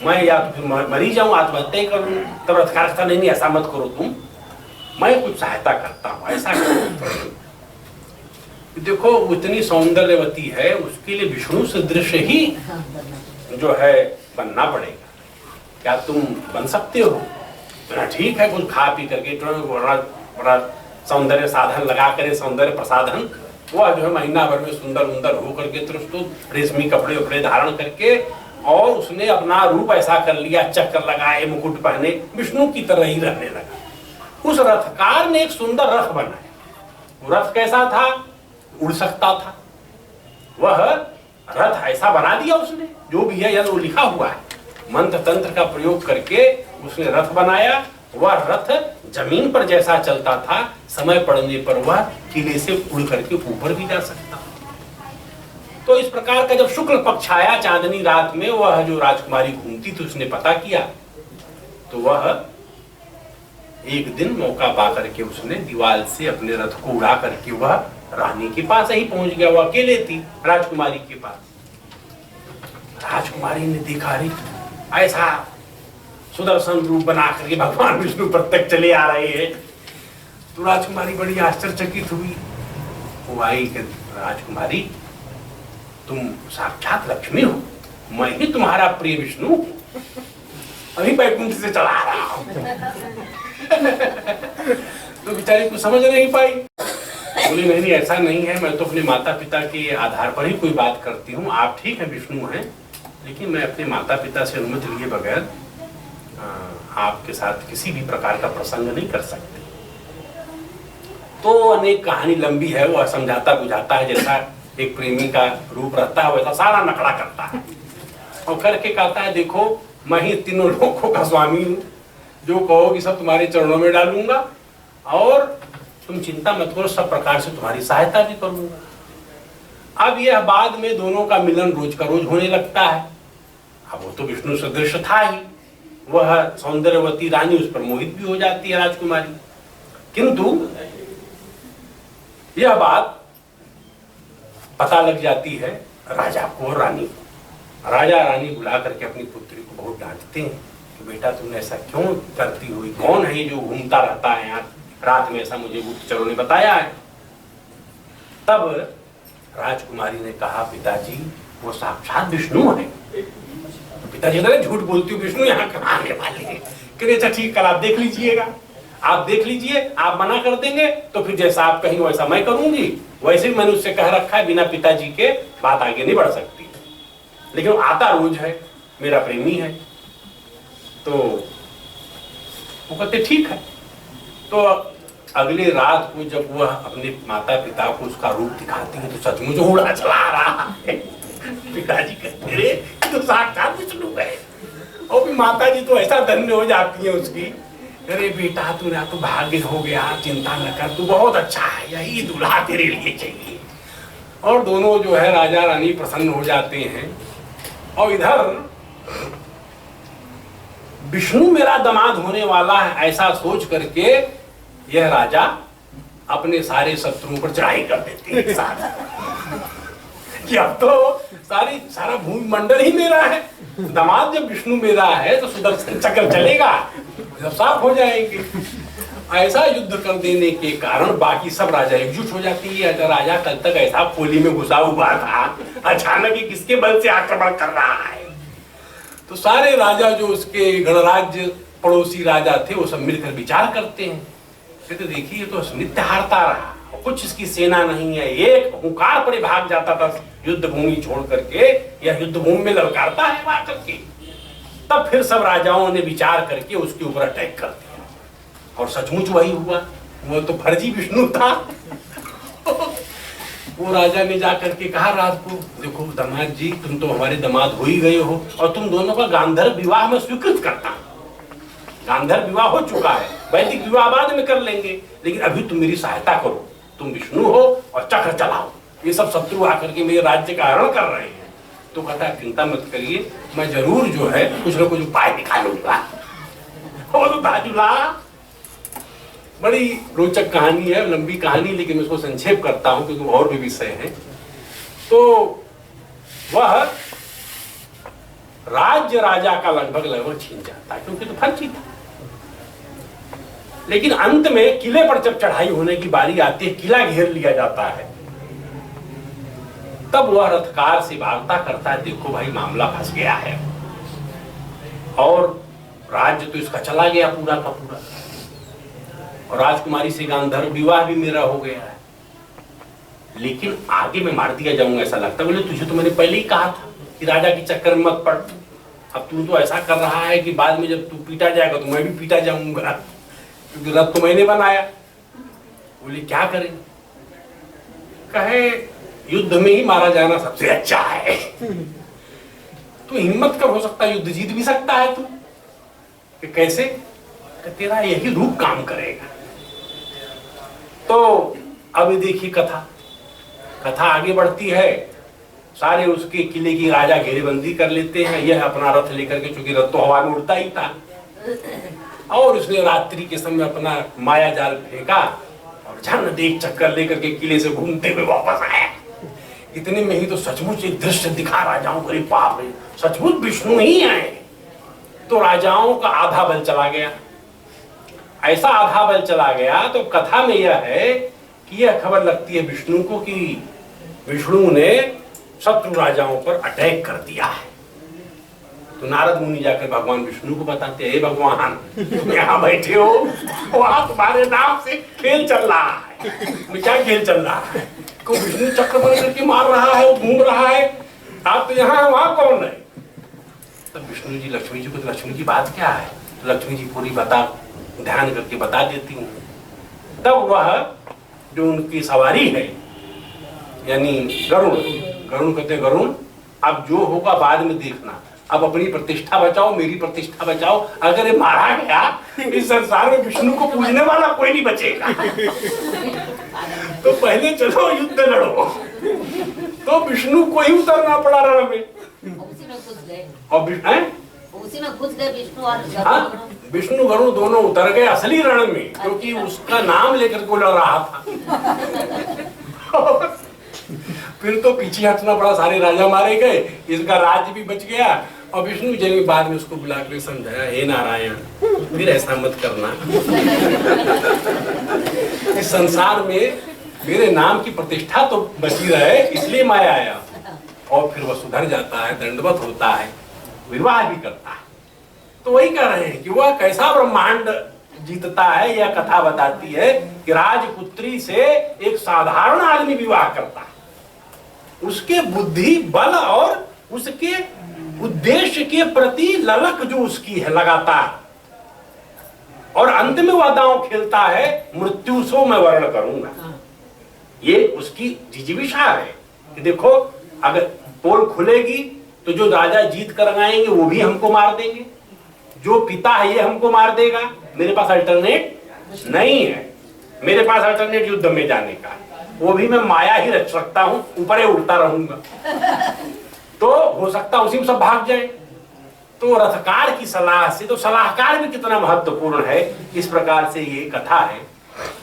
मैं या तो फिर मरी जाऊं, आत्महत्या कर लूं। तब रथकार कहता, नहीं ऐसा मत करो तुम, मैं कुछ सहायता करता हूं, ऐसा करो। देखो, उतनी सौंदर्यवती है, उसके लिए विष्णु सदृश ही जो है बनना पड़ेगा। क्या तुम बन सकते हो? तो ठीक है, कुछ खा पी करके बड़ा सौंदर्य साधन लगा करे, सौंदर्य प्रसाधन, वह जो है महीना भर में सुंदर हो करके तो रेशमी कपड़े उपड़े धारण करके, और उसने अपना रूप ऐसा कर लिया, चक्कर लगाए, मुकुट पहने, विष्णु की तरह ही रहने लगा। उस रथकार ने एक सुंदर रथ बनाया। वो रथ कैसा था? उड़ सकता था। वह रथ ऐसा बना दिया उसने, जो भी है यह वो लिखा हुआ है, मंत्र तंत्र का प्रयोग करके उसने रथ बनाया। वह रथ जमीन पर जैसा चलता था, समय पड़ने पर वह किले से उड़ करके ऊपर भी जा सकता। तो इस प्रकार का जब शुक्ल पक्ष आया, चांदनी रात में वह जो राजकुमारी घूमती थी उसने पता किया, तो वह एक दिन मौका पा करके उसने दीवार से अपने रथ को उड़ा करके वह रानी के पास ही पहुंच गया। वह अकेले थी राजकुमारी के पास। राजकुमारी ने देखा, रे ऐसा सुदर्शन रूप बना करके भगवान विष्णु प्रत्यक्ष चले आ रहे हैं। तो राजकुमारी बड़ी आश्चर्यचकित हुई। वो आई कि राजकुमारी, तुम साक्षात लक्ष्मी हो, मैं ही तुम्हारा प्रिय विष्णु अभी बैकुंठ से चला आ रहा हूं। तो बेचारी कुछ समझ नहीं पाई, बोली नहीं ऐसा नहीं है, मैं तो अपने माता पिता के आधार पर ही कोई बात करती हूँ। आप ठीक है विष्णु हैं, लेकिन मैं अपने माता पिता से अनुमति लिए बगैर आपके साथ किसी भी प्रकार का प्रसंग नहीं कर सकते। तो अनेक कहानी लंबी है, वह समझाता बुझाता है, जैसा एक प्रेमी का रूप रहता है वैसा सारा नखड़ा करता है और करके कहता है, देखो मैं ही तीनों लोगों का स्वामी हूँ, जो कहोगी सब तुम्हारे चरणों में डालूंगा और तुम चिंता मत करो, सब प्रकार से तुम्हारी सहायता भी करूंगा। अब यह बाद में दोनों का मिलन रोज का रोज होने लगता है। अब वो तो विष्णु सदृश था ही, वह सौंदर्यवती रानी उस पर मोहित भी हो जाती है राजकुमारी। किंतु यह बात पता लग जाती है राजा को और रानी को। राजा रानी बुला करके अपनी पुत्री को बहुत डांटते हैं कि बेटा तुमने ऐसा क्यों करती हुई, कौन है ये जो घूमता रहता है यहाँ रात में, ऐसा मुझे गुप्तचरों ने बताया है। तब राजकुमारी ने कहा, पिताजी वो साक्षात विष्णु है। तो पिताजी ने झूठ बोलती हूँ, विष्णु यहाँ कहाँ आने वाले हैं। कहते अच्छा ठीक, कल आप देख लीजिएगा, आप देख लीजिए, आप मना कर देंगे तो फिर जैसा आप कहेंगे वैसा मैं करूंगी। वैसे भी मैंने उससे कह रखा है, बिना पिताजी के बात आगे नहीं बढ़ सकती, लेकिन वो आता रोज है, मेरा प्रेमी है। तो वो कहते ठीक है। तो अगले रात को जब वह अपने माता पिता को उसका रूप दिखाती है तो सचमुच उड़ा चला रहा है। पिताजी कहते रे तो साक्षात विष्णु है, और भी माता जी तो ऐसा धन्य हो जाती है उसकी, अरे बेटा तूने तो भाग्य हो गया, चिंता न कर, तू बहुत अच्छा है, यही दूल्हा तेरे लिए चाहिए। और दोनों जो है राजा रानी प्रसन्न हो जाते हैं। और इधर विष्णु मेरा दामाद होने वाला है ऐसा सोच करके यह राजा अपने सारे शत्रुओं पर चढ़ाई कर देते हैं कि अब तो सारा भूमंडल ही मेरा है, दामाद जब विष्णु मेरा है तो सुदर्शन चक्र चलेगा, जब साफ हो जाएंगे। ऐसा युद्ध कर देने के कारण बाकी सब राजा एकजुट हो जाती है। राजा कल तक ऐसा खोली में घुसा हुआ था, अचानक ही किसके बल से आक्रमण कर रहा है। तो सारे राजा जो उसके गणराज्य पड़ोसी राजा थे वो सब मिलकर विचार करते हैं, कहते देखिए ये तो नित्य हारता रहा, कुछ इसकी सेना नहीं है, एक हुंकार पर भाग जाता था युद्ध भूमि छोड़ करके, यह युद्ध भूमि में ललकारता है वहां करके। तब फिर सब राजाओं ने विचार करके उसके ऊपर अटैक कर दिया और सचमुच वही हुआ। वो तो फर्जी विष्णु था। वो राजा ने जाकर के कहा रात को, देखो दामाद जी तुम तो हमारे दामाद हो ही गए हो और तुम दोनों का गांधर्व विवाह में स्वीकृत करता हूं। गांधर्व विवाह हो चुका है, वैदिक विवाह बाद में कर लेंगे, लेकिन अभी तुम मेरी सहायता करो, तुम विष्णु हो और चक्र चलाओ। ये सब शत्रु आकर के मेरे राज्य का हरण कर रहे हैं। तो कहता है चिंता मत करिए, मैं जरूर जो है कुछ न कुछ उपाय निकालूंगा। और तो बाजूला बड़ी रोचक कहानी है, लंबी कहानी, लेकिन मैं उसको संक्षेप करता हूं क्योंकि और भी विषय है। तो वह राज्य राजा का लगभग छीन जाता है क्योंकि तो फर्जी था। लेकिन अंत में किले पर जब चढ़ाई होने की बारी आती है, किला घेर लिया जाता है, तब वह रथकार से वार्ता करता है, देखो भाई मामला फंस गया है और राज्य तो इसका चला गया पूरा का पूरा, और राजकुमारी से गांधर्व विवाह भी मेरा हो गया है, लेकिन आगे मैं मार दिया जाऊंगा ऐसा लगता है। बोले तुझे तो मैंने पहले ही कहा था कि राजा के चक्कर में मत पड़, अब तू तो ऐसा कर रहा है कि बाद में जब तू पीटा जाएगा तो मैं भी पीटा जाऊंगा, क्योंकि रथ तो मैंने बनाया। बोले क्या करें? कहे युद्ध में ही मारा जाना सबसे अच्छा है। तो हिम्मत कब हो सकता है, युद्ध जीत भी सकता है तू। कि कैसे? कि तेरा यही रूप काम करेगा। तो अभी देखिए कथा आगे बढ़ती है। सारे उसके किले की राजा घेरेबंदी कर लेते हैं। यह अपना रथ लेकर के, चूंकि रथ तो हवा में उड़ता ही था, और उसने रात्रि के समय अपना माया जाल फेंका और झन देख चक्कर लेकर के किले से घूमते हुए वापस आया। इतने में ही तो सचमुच एक दृश्य दिखा राजाओं को, बाप रे, सचमुच विष्णु ही आए। तो राजाओं का आधा बल चला गया। ऐसा आधा बल चला गया तो कथा में यह है कि यह खबर लगती है विष्णु को कि विष्णु ने शत्रु राजाओं पर अटैक कर दिया है। तो नारद मुनि जाकर भगवान विष्णु को बताते हैं, हे भगवान, तुम यहाँ बैठे हो, वहां तुम्हारे नाम से खेल चल रहा है। क्या खेल चल रहा है? को विष्णु चक्र बन करके मार रहा है, वो घूम रहा है, आप तो यहाँ, वहां कौन है? तब विष्णु जी लक्ष्मी जी को, लक्ष्मी जी बात क्या है? तो लक्ष्मी जी पूरी ध्यान करके बता देती हूँ। तब वह जो उनकी सवारी है, यानी गरुण कहते हैं, गरुण अब जो होगा बाद में देखना, अब अपनी प्रतिष्ठा बचाओ, मेरी प्रतिष्ठा बचाओ। अगर ये मारा गया इस संसार में विष्णु को पूजने वाला कोई नहीं बचेगा। तो पहले चलो युद्ध लड़ो। तो विष्णु को ही उतरना पड़ा रण में, उसी में घुस गए, और उसी में घुस गए विष्णु और हाँ, विष्णु गरुड़ दोनों उतर गए असली रण में, क्योंकि उसका नाम लेकर को लड़ रहा था। फिर तो पीछे हटना पड़ा, सारे राजा मारे गए, इसका राज्य भी बच गया। और विष्णु जी ने बाद में उसको बुलाकर समझाया, हे नारायण, फिर ऐसा मत करना। इस संसार में मेरे नाम की प्रतिष्ठा तो बची रहे, इसलिए मैं आया। और फिर वह सुधर जाता है, दंडवत होता है, विवाह भी करता है। तो वही कह रहे हैं कि वह कैसा ब्रह्मांड जीतता है। यह कथा बताती है कि राजपुत्री से एक साधारण आदमी विवाह करता है। उसके बुद्धि बल और उसके उद्देश्य के प्रति ललक जो उसकी है लगातार, और अंत में वह दांव खेलता है, मृत्यु सो मैं वर्ण करूंगा। ये उसकी जिजीविषा है कि देखो, अगर पोल खुलेगी तो जो राजा जीत कर आएंगे वो भी हमको मार देंगे, जो पिता है ये हमको मार देगा। मेरे पास अल्टरनेट नहीं है, मेरे पास अल्टरनेट युद्ध में जाने का, वो भी मैं माया ही रच सकता हूं, ऊपर ही उड़ता रहूंगा। तो हो सकता है उसी में सब भाग जाए। तो रथकार की सलाह से, तो सलाहकार भी कितना महत्वपूर्ण है, इस प्रकार से ये कथा है।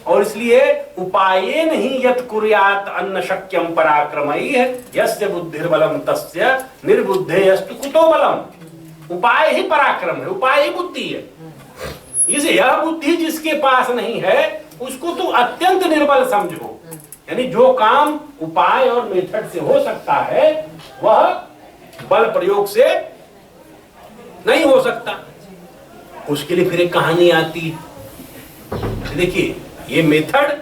और इसलिए उपाये नहीं यत कुर्यात अन्न शक्यम पराक्रमैः यस्य बुद्धिर्बलम तस्य निर्बुद्धेयस्तु कुतो बलम। उपाय ही पराक्रम है, उपाय ही बुद्धि है। इसे यह बुद्धि जिसके पास नहीं है उसको तो अत्यंत निर्बल समझो। यानी जो काम उपाय और मेथड से हो सकता है वह बल प्रयोग से नहीं हो सकता। उसके लिए फिर एक कहानी आती है। देखिए, ये मेथड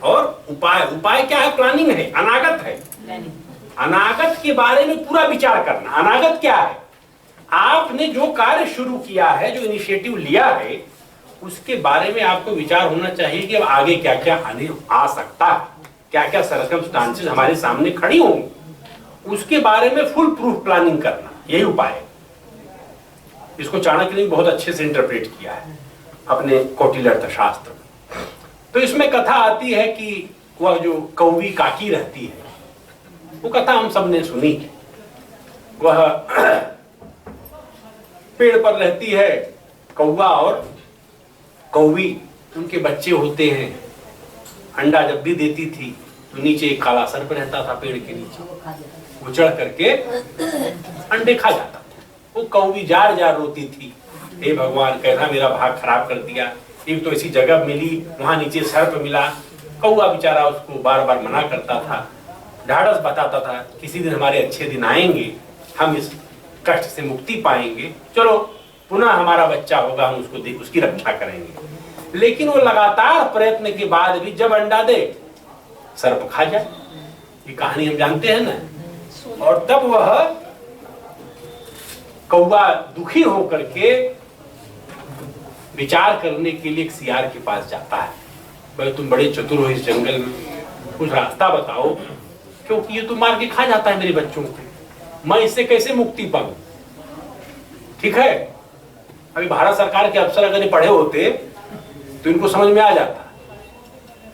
और उपाय क्या है? प्लानिंग है, अनागत है। अनागत के बारे में पूरा विचार करना। अनागत क्या है? आपने जो कार्य शुरू किया है, जो इनिशिएटिव लिया है, उसके बारे में आपको विचार होना चाहिए कि अब आगे क्या क्या आने आ सकता है, क्या क्या सर्कमस्टांसेस हमारे सामने खड़ी होंगी, उसके बारे में फुल प्रूफ प्लानिंग करना, यही उपाय है। इसको चाणक्य ने बहुत अच्छे से इंटरप्रेट किया है अपने कौटिल्य अर्थशास्त्र में। तो इसमें कथा आती है कि वह जो कौवी काकी रहती है, वो कथा हम सब ने सुनी है। वह पेड़ पर रहती है, कौवा और कौवी, उनके बच्चे होते हैं। अंडा जब भी देती थी तो नीचे एक काला सर्प रहता था पेड़ के नीचे, वो चढ़ करके अंडे खा जाता था। वो कौवी जार जार रोती थी, हे भगवान, कैसा मेरा भाग खराब कर दिया। एक तो ऐसी जगह मिली, वहां नीचे सर्प मिला। कौवा बेचारा उसको बार बार मना करता था, ढाढ़स बताता था, किसी दिन हमारे अच्छे दिन आएंगे, हम इस कष्ट से मुक्ति पाएंगे, चलो पुनः हमारा बच्चा होगा, हम उसको उसकी रक्षा करेंगे। लेकिन वो लगातार प्रयत्न के बाद भी जब अंडा दे, सर्प खा जाए। ये कहानी हम जानते हैं ना। और तब वह कौवा दुखी होकर के विचार करने के लिए एक सियार के पास जाता है। भाई, तुम बड़े चतुर हो इस जंगल में, कुछ रास्ता बताओ, क्योंकि ये तो मार के खा जाता है मेरे बच्चों को, मैं इससे कैसे मुक्ति पाऊं। ठीक है, अभी भारत सरकार के अफसर अगर ये पढ़े होते तो इनको समझ में आ जाता,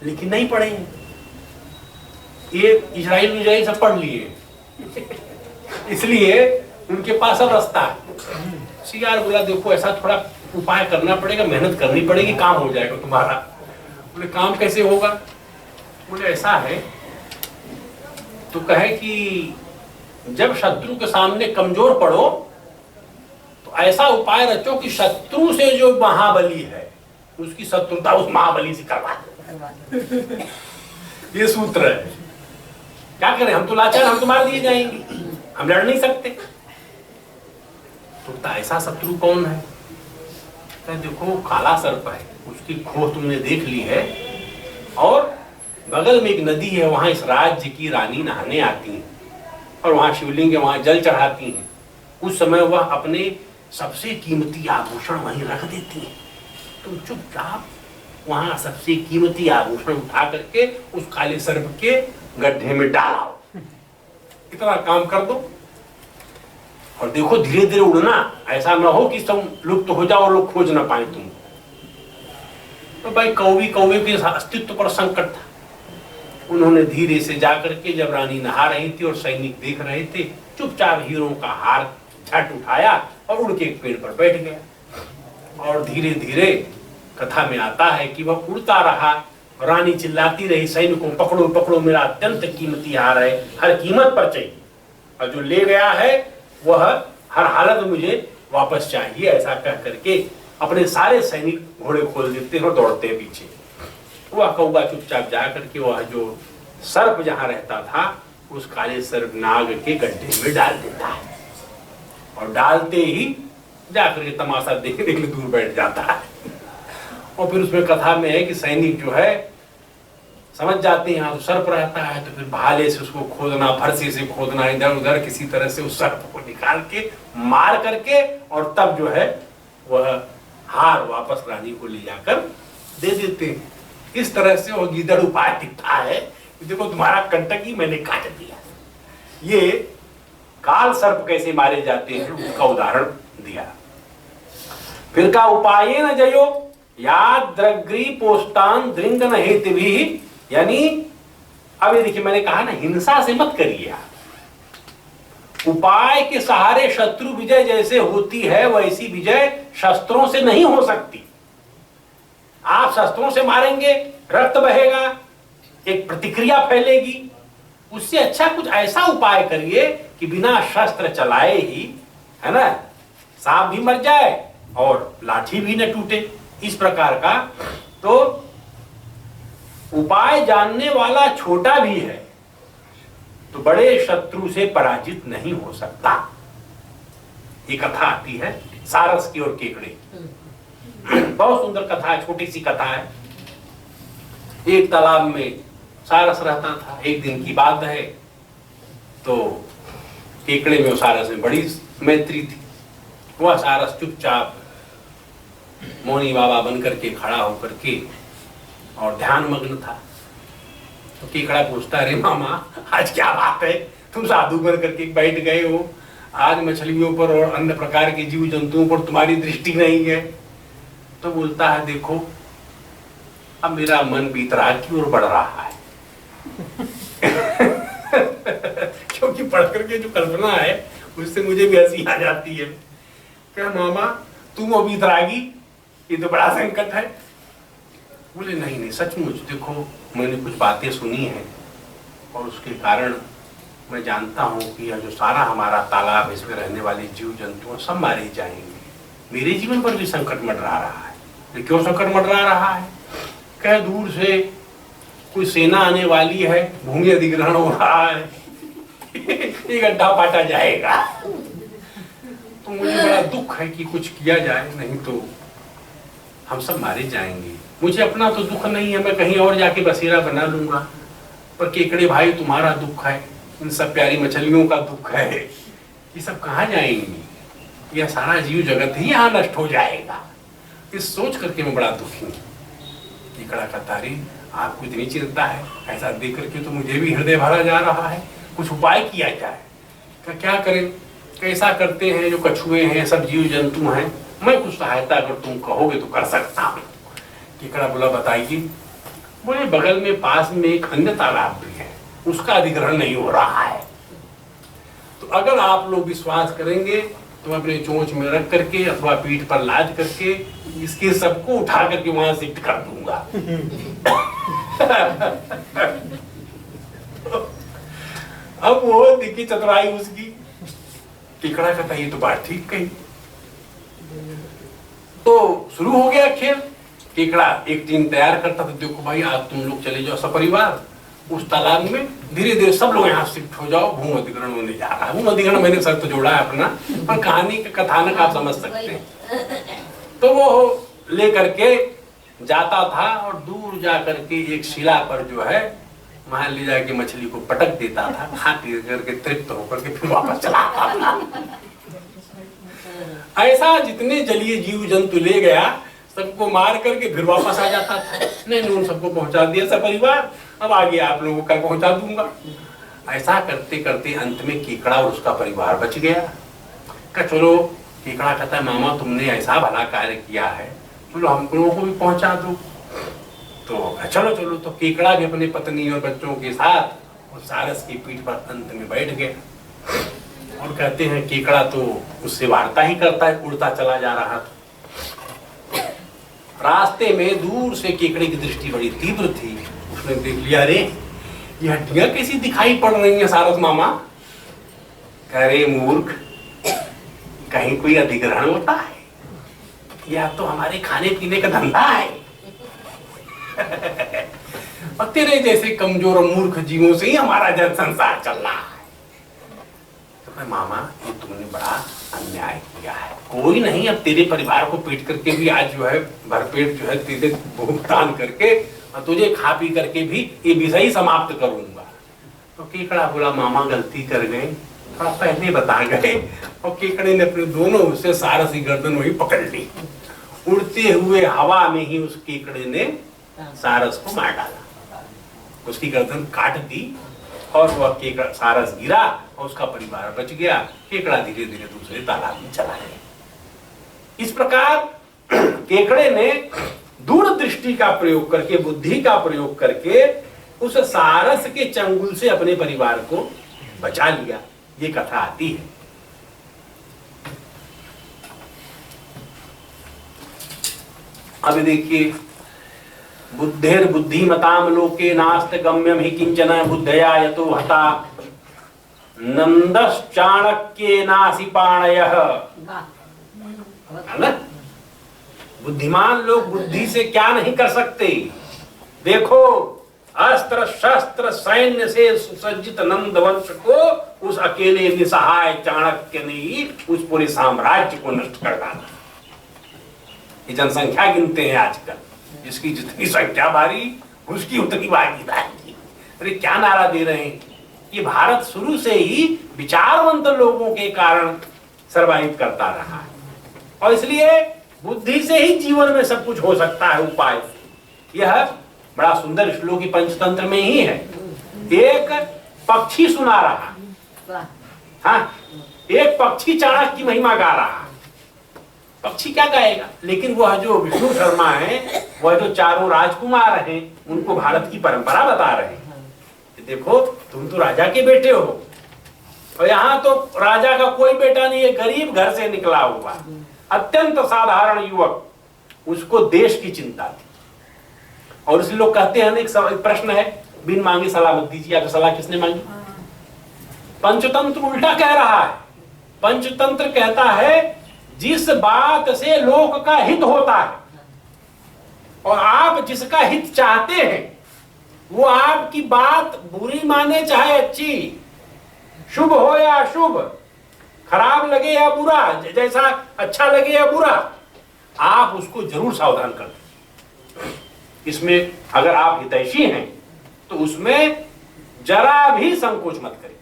लेकिन नहीं पढ़े। ये इजराइल सब पढ़ लिए इसलिए उनके पास अब रास्ता है। सीआर बोला देखो ऐसा थोड़ा उपाय करना पड़ेगा, मेहनत करनी पड़ेगी, काम हो जाएगा तुम्हारा। बोले काम कैसे होगा? बोले ऐसा है, तो कहे कि जब शत्रु के सामने कमजोर पड़ो तो ऐसा उपाय रचो कि शत्रु से जो महाबली है उसकी शत्रुता उस महाबली से करवा दो। ये सूत्र है। क्या करें, हम तो लाचार, हम तो मार दिए जाएंगे, हम लड़ नहीं सकते। तो ऐसा शत्रु कौन है? तो देखो काला सर्प है, उसकी खोह तुमने देख ली है, और बगल में एक नदी है, वहां इस राज्य की रानी नहाने आती है और वहां शिवलिंग है, वहां जल चढ़ाती हैं। उस समय वह अपने सबसे कीमती आभूषण वहीं रख देती है। तुम चुपचाप वहां सबसे कीमती आभूषण उठा करके उस काले सर्प के गड्ढे में डालो, इतना काम कर दो। और देखो धीरे धीरे उड़ना, ऐसा ना हो कि तुम लुप्त हो जाओ और लोग खोज ना पाए तुम। तो भाई कौवे के अस्तित्व पर संकट था। उन्होंने धीरे से जाकर के, जब रानी नहा रही थी और सैनिक देख रहे थे, चुपचाप हीरों का हार झट उठाया और उड़ के एक पेड़ पर बैठ गया। और धीरे धीरे कथा में आता है कि वह उड़ता रहा, रानी चिल्लाती रही सैनिकों, पकड़ो पकड़ो, मेरा अत्यंत कीमती हार है, हर कीमत पर चाहिए, और जो ले गया है वह हर हालत में मुझे वापस चाहिए। ऐसा कह करके अपने सारे सैनिक घोड़े खोल देते हैं और दौड़ते हैं पीछे। वह कौवा चुपचाप जा करके वह जो सर्प जहां रहता था उस काले सर्प नाग के गड्ढे में डाल देता है, और डालते ही जाकर के तमाशा देखने के लिए दूर बैठ जाता है। और फिर उसमें कथा में है कि सैनिक जो है समझ जाते हैं यहाँ सर्प रहता है, तो फिर भाले से उसको खोदना, फरसे से खोदना, इधर उधर किसी तरह से उस सर्प को निकाल के मार करके, और तब जो है वह हार वापस रानी को ले जाकर दे देते हैं। इस तरह से वो गीदड़ उपाय दिखता है, देखो तुम्हारा कंटकी मैंने काट दिया। ये काल सर्प कैसे मारे जाते हैं उसका उदाहरण दिया। फिर का उपाय न जयो याद द्रग्री पोस्तान दृंग न हेत भी, यानी अब ये देखिए मैंने कहा ना, हिंसा से मत करिए आप। उपाय के सहारे शत्रु विजय जैसे होती है वैसी विजय शस्त्रों से नहीं हो सकती। आप शस्त्रों से मारेंगे, रक्त बहेगा, एक प्रतिक्रिया फैलेगी। उससे अच्छा कुछ ऐसा उपाय करिए कि बिना शस्त्र चलाए ही, है ना, सांप भी मर जाए और लाठी भी न टूटे, इस प्रकार का। तो उपाय जानने वाला छोटा भी है तो बड़े शत्रु से पराजित नहीं हो सकता। ये कथा आती है सारस की और केकड़े। बहुत सुंदर कथा है, छोटी सी कथा है। एक तालाब में सारस रहता था। एक दिन की बात है, तो केकड़े में और सारस में बड़ी मैत्री थी। वह सारस चुपचाप मौनी बाबा बन करके खड़ा होकर के और ध्यान मग्न था। तो केकड़ा पूछता, अरे मामा आज क्या बात है, तुम साधु बन करके बैठ गए हो, आज मछलियों पर और अन्य प्रकार के जीव जंतुओं पर तुम्हारी दृष्टि नहीं है। तो बोलता है, देखो अब मेरा मन बीतराग की ओर बढ़ रहा है क्योंकि पढ़ करके जो कल्पना है उससे मुझे भी हंसी आ जाती है। क्या मामा तुम हो बीतरागी, ये तो बड़ा संकट है। बोले नहीं नहीं सचमुच, देखो मैंने कुछ बातें सुनी हैं और उसके कारण मैं जानता हूँ कि यह जो सारा हमारा तालाब, इसमें रहने वाले जीव जंतु सब मारे जाएंगे। मेरे जीवन पर भी संकट मंडरा रहा है। ये क्यों संकट मंडरा रहा है? कह दूर से कोई सेना आने वाली है, भूमि अधिग्रहण हो रहा है ये गड्ढा पाटा जाएगा। तो मुझे बड़ा दुख है कि कुछ किया जाए, नहीं तो हम सब मारे जाएंगे। मुझे अपना तो दुख नहीं है, मैं कहीं और जाके बसेरा बना लूंगा, पर केकड़े भाई तुम्हारा दुख है, इन सब प्यारी मछलियों का दुख है, ये सब कहाँ जाएंगी? यह सारा जीव जगत ही यहाँ नष्ट हो जाएगा। इस सोच करके मैं बड़ा दुखी हूँ। केकड़ा कहता, अरे आपको इतनी चिंता है, ऐसा देख करके तो मुझे भी हृदय भरा जा रहा है, कुछ उपाय किया जाए। क्या करें, कैसा करते हैं, जो कछुए हैं, सब जीव जंतु हैं, मैं कुछ सहायता अगर तुम कहोगे तो कर सकता हूँ। केकड़ा बोला बताइए। बोले बगल में पास में एक अन्य तालाब भी है, उसका अधिग्रहण नहीं हो रहा है, तो अगर आप लोग विश्वास करेंगे तो मैं अपने चोंच में रख करके अथवा पीठ पर लाद करके इसके सबको उठा करके वहां शिफ्ट कर दूंगा। अब वो दिखी चतुराई उसकी। केकड़ा कहता ये तो बात ठीक कही। तो शुरू हो गया खेल। केकड़ा एक टीम तैयार करता था, देखो भाई आज तुम लोग चले जाओ सपरिवार उस तालाब में, धीरे धीरे सब लोग यहाँ शिफ्ट हो जाओ, भूमि अधिग्रहण होने जा रहा है। भूमि अधिग्रहण मैंने शर्त जोड़ा है अपना, पर कहानी का कथानक आप समझ सकते हैं। तो वो ले करके जाता था और दूर जा करके एक शिला पर जो है वहां ले जाके मछली को पटक देता था, खा पी करके तृप्त होकर के फिर वापस चला आता था। ऐसा जितने जलीय जीव जंतु ले गया सबको मार करके फिर वापस आ जाता था। नहीं उन सबको पहुंचा दिया सपरिवार, अब आगे आप लोगों को कल पहुंचा दूंगा। ऐसा करते करते अंत में केकड़ा और उसका परिवार बच गया। कहा चलो, केकड़ा कहता है मामा तुमने ऐसा भला कार्य किया है, चलो हम लोगों को भी पहुंचा दो। तो चलो चलो, तो केकड़ा भी अपनी पत्नी और बच्चों के साथ उस सारस की पीठ पर अंत में बैठ गया। और कहते हैं केकड़ा तो उससे वार्ता ही करता है, उड़ता चला जा रहा था। रास्ते में दूर से केकड़े की दृष्टि बड़ी तीव्र थी, उसने देख लिया, अरे ये हड्डियां कैसी दिखाई पड़ रही हैं सारस मामा। कह रे मूर्ख, कहीं कोई अधिग्रहण होता है या तो हमारे खाने पीने का धंधा है। और तेरे जैसे कमजोर और मूर्ख जीवों से ही हमारा जन संसार चल रहा है। तो मामा ये तुमने बड़ा अन्याय किया है, कोई नहीं, अब तेरे परिवार को पीट करके भी आज जो है भरपेट जो है तेरे भुगतान करके और तुझे खा पी करके भी ये विषय समाप्त करूंगा। तो केकड़ा बोला मामा गलती कर गए, थोड़ा पहले बता गए। और केकड़े ने अपने दोनों से सारस की गर्दन वही पकड़ ली। उड़ते हुए हवा में ही उस केकड़े ने सारस को मार डाला, उसकी गर्दन काट दी और वह केकड़ा सारस गिरा और उसका परिवार बच गया। केकड़ा धीरे धीरे दूसरे तालाब में चला गया। इस प्रकार केकड़े ने दूरदृष्टि का प्रयोग करके, बुद्धि का प्रयोग करके उस सारस के चंगुल से अपने परिवार को बचा लिया। ये कथा आती है। अब देखिए, बुद्धेर बुद्धिमताम लोके नास्त गम्यम ही किंचन बुद्धया यतो हता नंदस चाणक्ये नासी पाणयः। है ना? बुद्धिमान लोग बुद्धि से क्या नहीं कर सकते। देखो, अस्त्र शस्त्र सैन्य से सुसज्जित नंद वंश को उस अकेले निसहाय चाणक्य ने ही उस पूरे साम्राज्य को नष्ट कर डाला। ये जनसंख्या गिनते हैं आजकल, जिसकी जितनी संख्या भारी उसकी उतनी भागीदारी। अरे क्या नारा दे रहे हैं। ये भारत शुरू से ही विचारवंत लोगों के कारण सर्वाइव करता रहा है, और इसलिए बुद्धि से ही जीवन में सब कुछ हो सकता है उपाय से। यह बड़ा सुंदर श्लोकी पंचतंत्र में ही है। एक पक्षी सुना रहा, हाँ, एक पक्षी चाणक्य की महिमा गा रहा। पक्षी क्या गाएगा, लेकिन वह जो विष्णु शर्मा है, वह जो चारों राजकुमार हैं, उनको भारत की परंपरा बता रहे हैं। देखो, तुम तो राजा के बेटे हो, और यहाँ तो राजा का कोई बेटा नहीं है, गरीब घर से निकला हुआ अत्यंत साधारण युवक, उसको देश की चिंता थी। और इसलिए लोग कहते हैं, एक प्रश्न है, बिन मांगे सलाह मत दीजिए। आपको सलाह किसने मांगी? पंचतंत्र उल्टा कह रहा है। पंचतंत्र कहता है जिस बात से लोक का हित होता है और आप जिसका हित चाहते हैं, वो आपकी बात बुरी माने चाहे अच्छी, शुभ हो या अशुभ, खराब लगे या बुरा, जैसा अच्छा लगे या बुरा, आप उसको जरूर सावधान कर दें। इसमें अगर आप हितैषी हैं तो उसमें जरा भी संकोच मत करें।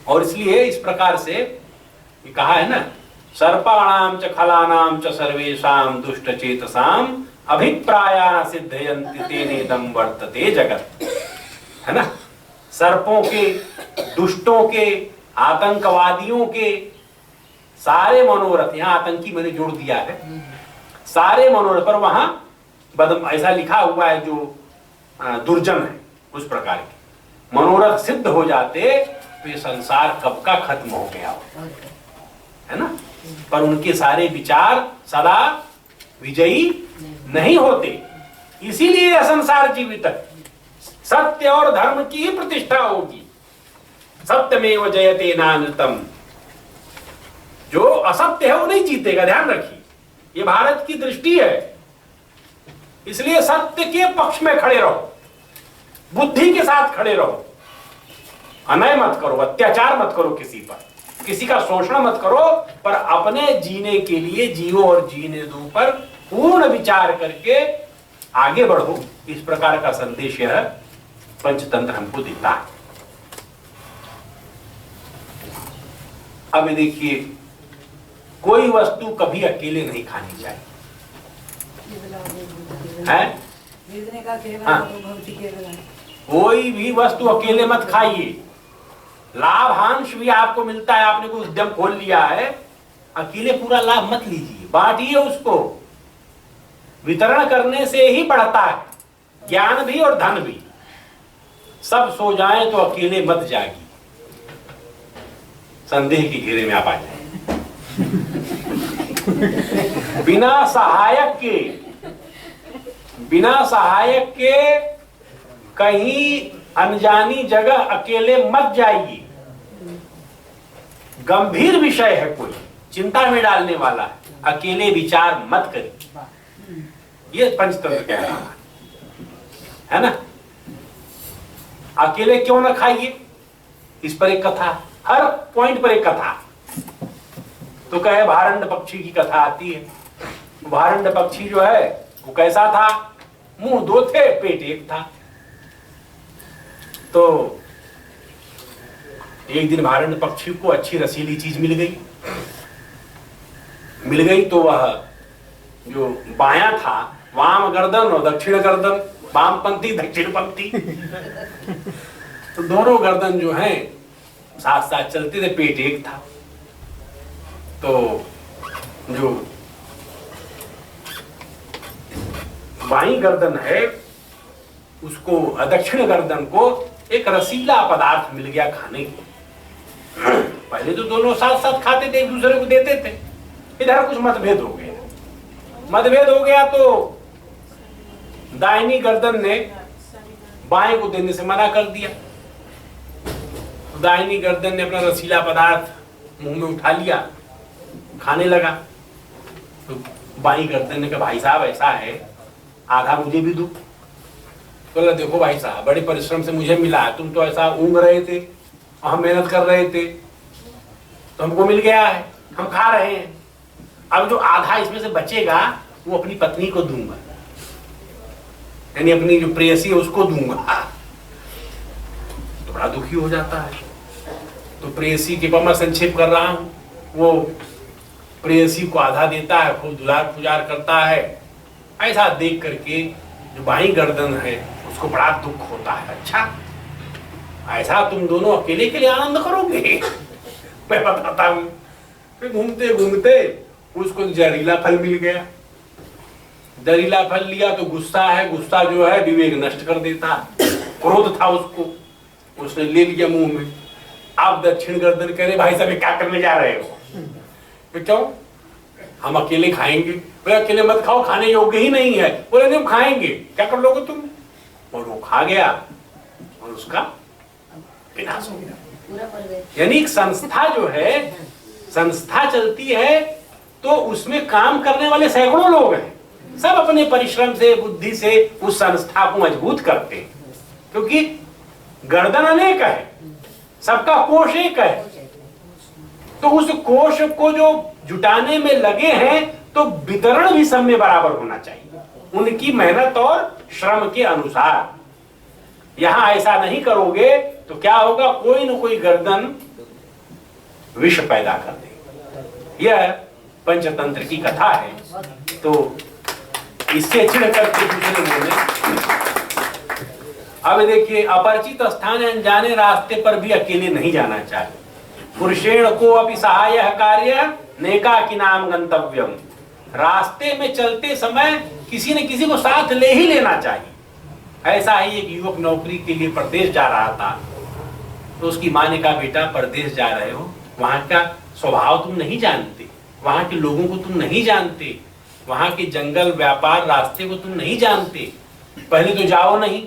और इसलिए इस प्रकार से कहा है ना, सर्पाणाम च खलानाम च सर्वेषाम दुष्ट चेतसाम अभिप्राया सिद्धयन्ति तेनेदं वर्तते जगत, है ना। सर्पों के, दुष्टों के, आतंकवादियों के सारे मनोरथ, यहाँ आतंकी मैंने जोड़ दिया है, सारे मनोरथ पर वहां ऐसा लिखा हुआ है जो दुर्जन है उस प्रकार के मनोरथ सिद्ध हो जाते तो ये संसार कब का खत्म हो गया हो, है ना। पर उनके सारे विचार सदा विजयी नहीं होते, इसीलिए यह संसार जीवित है। सत्य और धर्म की ही प्रतिष्ठा होगी। सत्यमेव जयते नानृतम, जो असत्य है वो नहीं जीतेगा, ध्यान रखिए, ये भारत की दृष्टि है। इसलिए सत्य के पक्ष में खड़े रहो, बुद्धि के साथ खड़े रहो, अन्याय मत करो, अत्याचार मत करो किसी पर, किसी का शोषण मत करो, पर अपने जीने के लिए जियो और जीने दो पर पूर्ण विचार करके आगे बढ़ो। इस प्रकार का संदेश यह पंचतंत्र हमको देता है। अब देखिए, कोई वस्तु कभी अकेले नहीं खानी चाहिए, है? हाँ। कोई भी वस्तु अकेले मत खाइए। लाभांश भी आपको मिलता है, आपने कोई उद्यम खोल लिया है, अकेले पूरा लाभ मत लीजिए, बांटिए उसको। वितरण करने से ही बढ़ता है ज्ञान भी और धन भी। सब सो जाएं तो अकेले मत जागी, संदेह के घेरे में आप आ जाए। बिना सहायक के कहीं अनजानी जगह अकेले मत जाइए। गंभीर विषय है, कोई चिंता में डालने वाला है, अकेले विचार मत करिए। ये पंचतंत्र कह रहा है ना। अकेले क्यों ना खाइए, इस पर एक कथा, हर पॉइंट पर एक कथा। तो कहे भारंड पक्षी की कथा आती है। भारंड पक्षी जो है वो कैसा था, मुंह दो थे पेट एक था। तो एक दिन भारंड पक्षी को अच्छी रसीली चीज मिल गई तो वह जो बायां था, वाम गर्दन और दक्षिण गर्दन, वामपंथी दक्षिणपंथी, तो दोनों गर्दन जो हैं साथ साथ चलते थे, पेट एक था। तो जो बाईं गर्दन है उसको, दक्षिण गर्दन को एक रसीला पदार्थ मिल गया खाने को। पहले तो दोनों साथ साथ खाते थे, एक दूसरे को देते थे। इधर कुछ मतभेद हो गया तो दाहिनी गर्दन ने बाएं को देने से मना कर दिया। तो दाहिनी गर्दन ने अपना रसीला पदार्थ मुंह में उठा लिया, खाने लगा। तो बाईं गर्दन ने कहा, भाई साहब ऐसा है, आधा मुझे भी दो। बोला, देखो भाई साहब, बड़े परिश्रम से मुझे मिला, तुम तो ऐसा ऊँघ रहे थे और हम मेहनत कर रहे थे, तो हमको मिल गया है, हम खा रहे हैं। अब जो आधा इसमें से बचेगा वो अपनी पत्नी को दूंगा, यानी अपनी जो प्रेयसी है उसको दूंगा। तो बड़ा दुखी हो जाता है। तो प्रेयसी के पर मैं संक्षेप कर रहा हूं, वो प्रेयसी को आधा देता है, खूब दुलार पुजार करता है। ऐसा देख करके जो बाईं गर्दन है उसको बड़ा दुख होता है। अच्छा, ऐसा तुम दोनों अकेले के लिए आनंद करोगे? मैं बताता हूं। फिर घूमते घूमते उसको जहरीला फल मिल गया। जहरीला फल लिया तो गुस्सा है, गुस्सा जो है विवेक नष्ट कर देता। क्रोध था उसको, उसने ले लिया मुंह में। आप दक्षिण गर्दन कह रहे, भाई साहब क्या करने जा रहे हो? तो क्यों, हम अकेले खाएंगे? बोले, अकेले मत खाओ, खाने योग्य ही नहीं है। बोले, नहीं हम खाएंगे। क्या कर लोगे तुम? और वो खा गया और उसका विनाश हो गया। यानी संस्था जो है, संस्था चलती है तो उसमें काम करने वाले सैकड़ों लोग हैं, सब अपने परिश्रम से, बुद्धि से उस संस्था को मजबूत करते हैं। क्योंकि गर्दन अनेक है, सबका कोष एक है। तो उस कोष को जो जुटाने में लगे हैं तो वितरण भी सब में बराबर होना चाहिए, उनकी मेहनत और श्रम के अनुसार। यहां ऐसा नहीं करोगे तो क्या होगा, कोई न कोई गर्दन विष पैदा कर देगा। यह पंचतंत्र की कथा है। तो इससे चिढ़ करके दूसरे बोले। अब देखिए, अपरिचित स्थान अनजाने रास्ते पर भी अकेले नहीं जाना चाहिए। पुरुषेण को अपि सहाय कार्य नेका की नाम गंतव्यम। रास्ते में चलते समय किसी न किसी को साथ ले ही लेना चाहिए। ऐसा ही एक युवक नौकरी के लिए प्रदेश जा रहा था, तो उसकी माँ ने कहा, बेटा प्रदेश जा रहे हो, वहां का स्वभाव तुम नहीं जानते, वहां के लोगों को तुम नहीं जानते, वहां के जंगल व्यापार रास्ते को तुम नहीं जानते, पहले तो जाओ नहीं,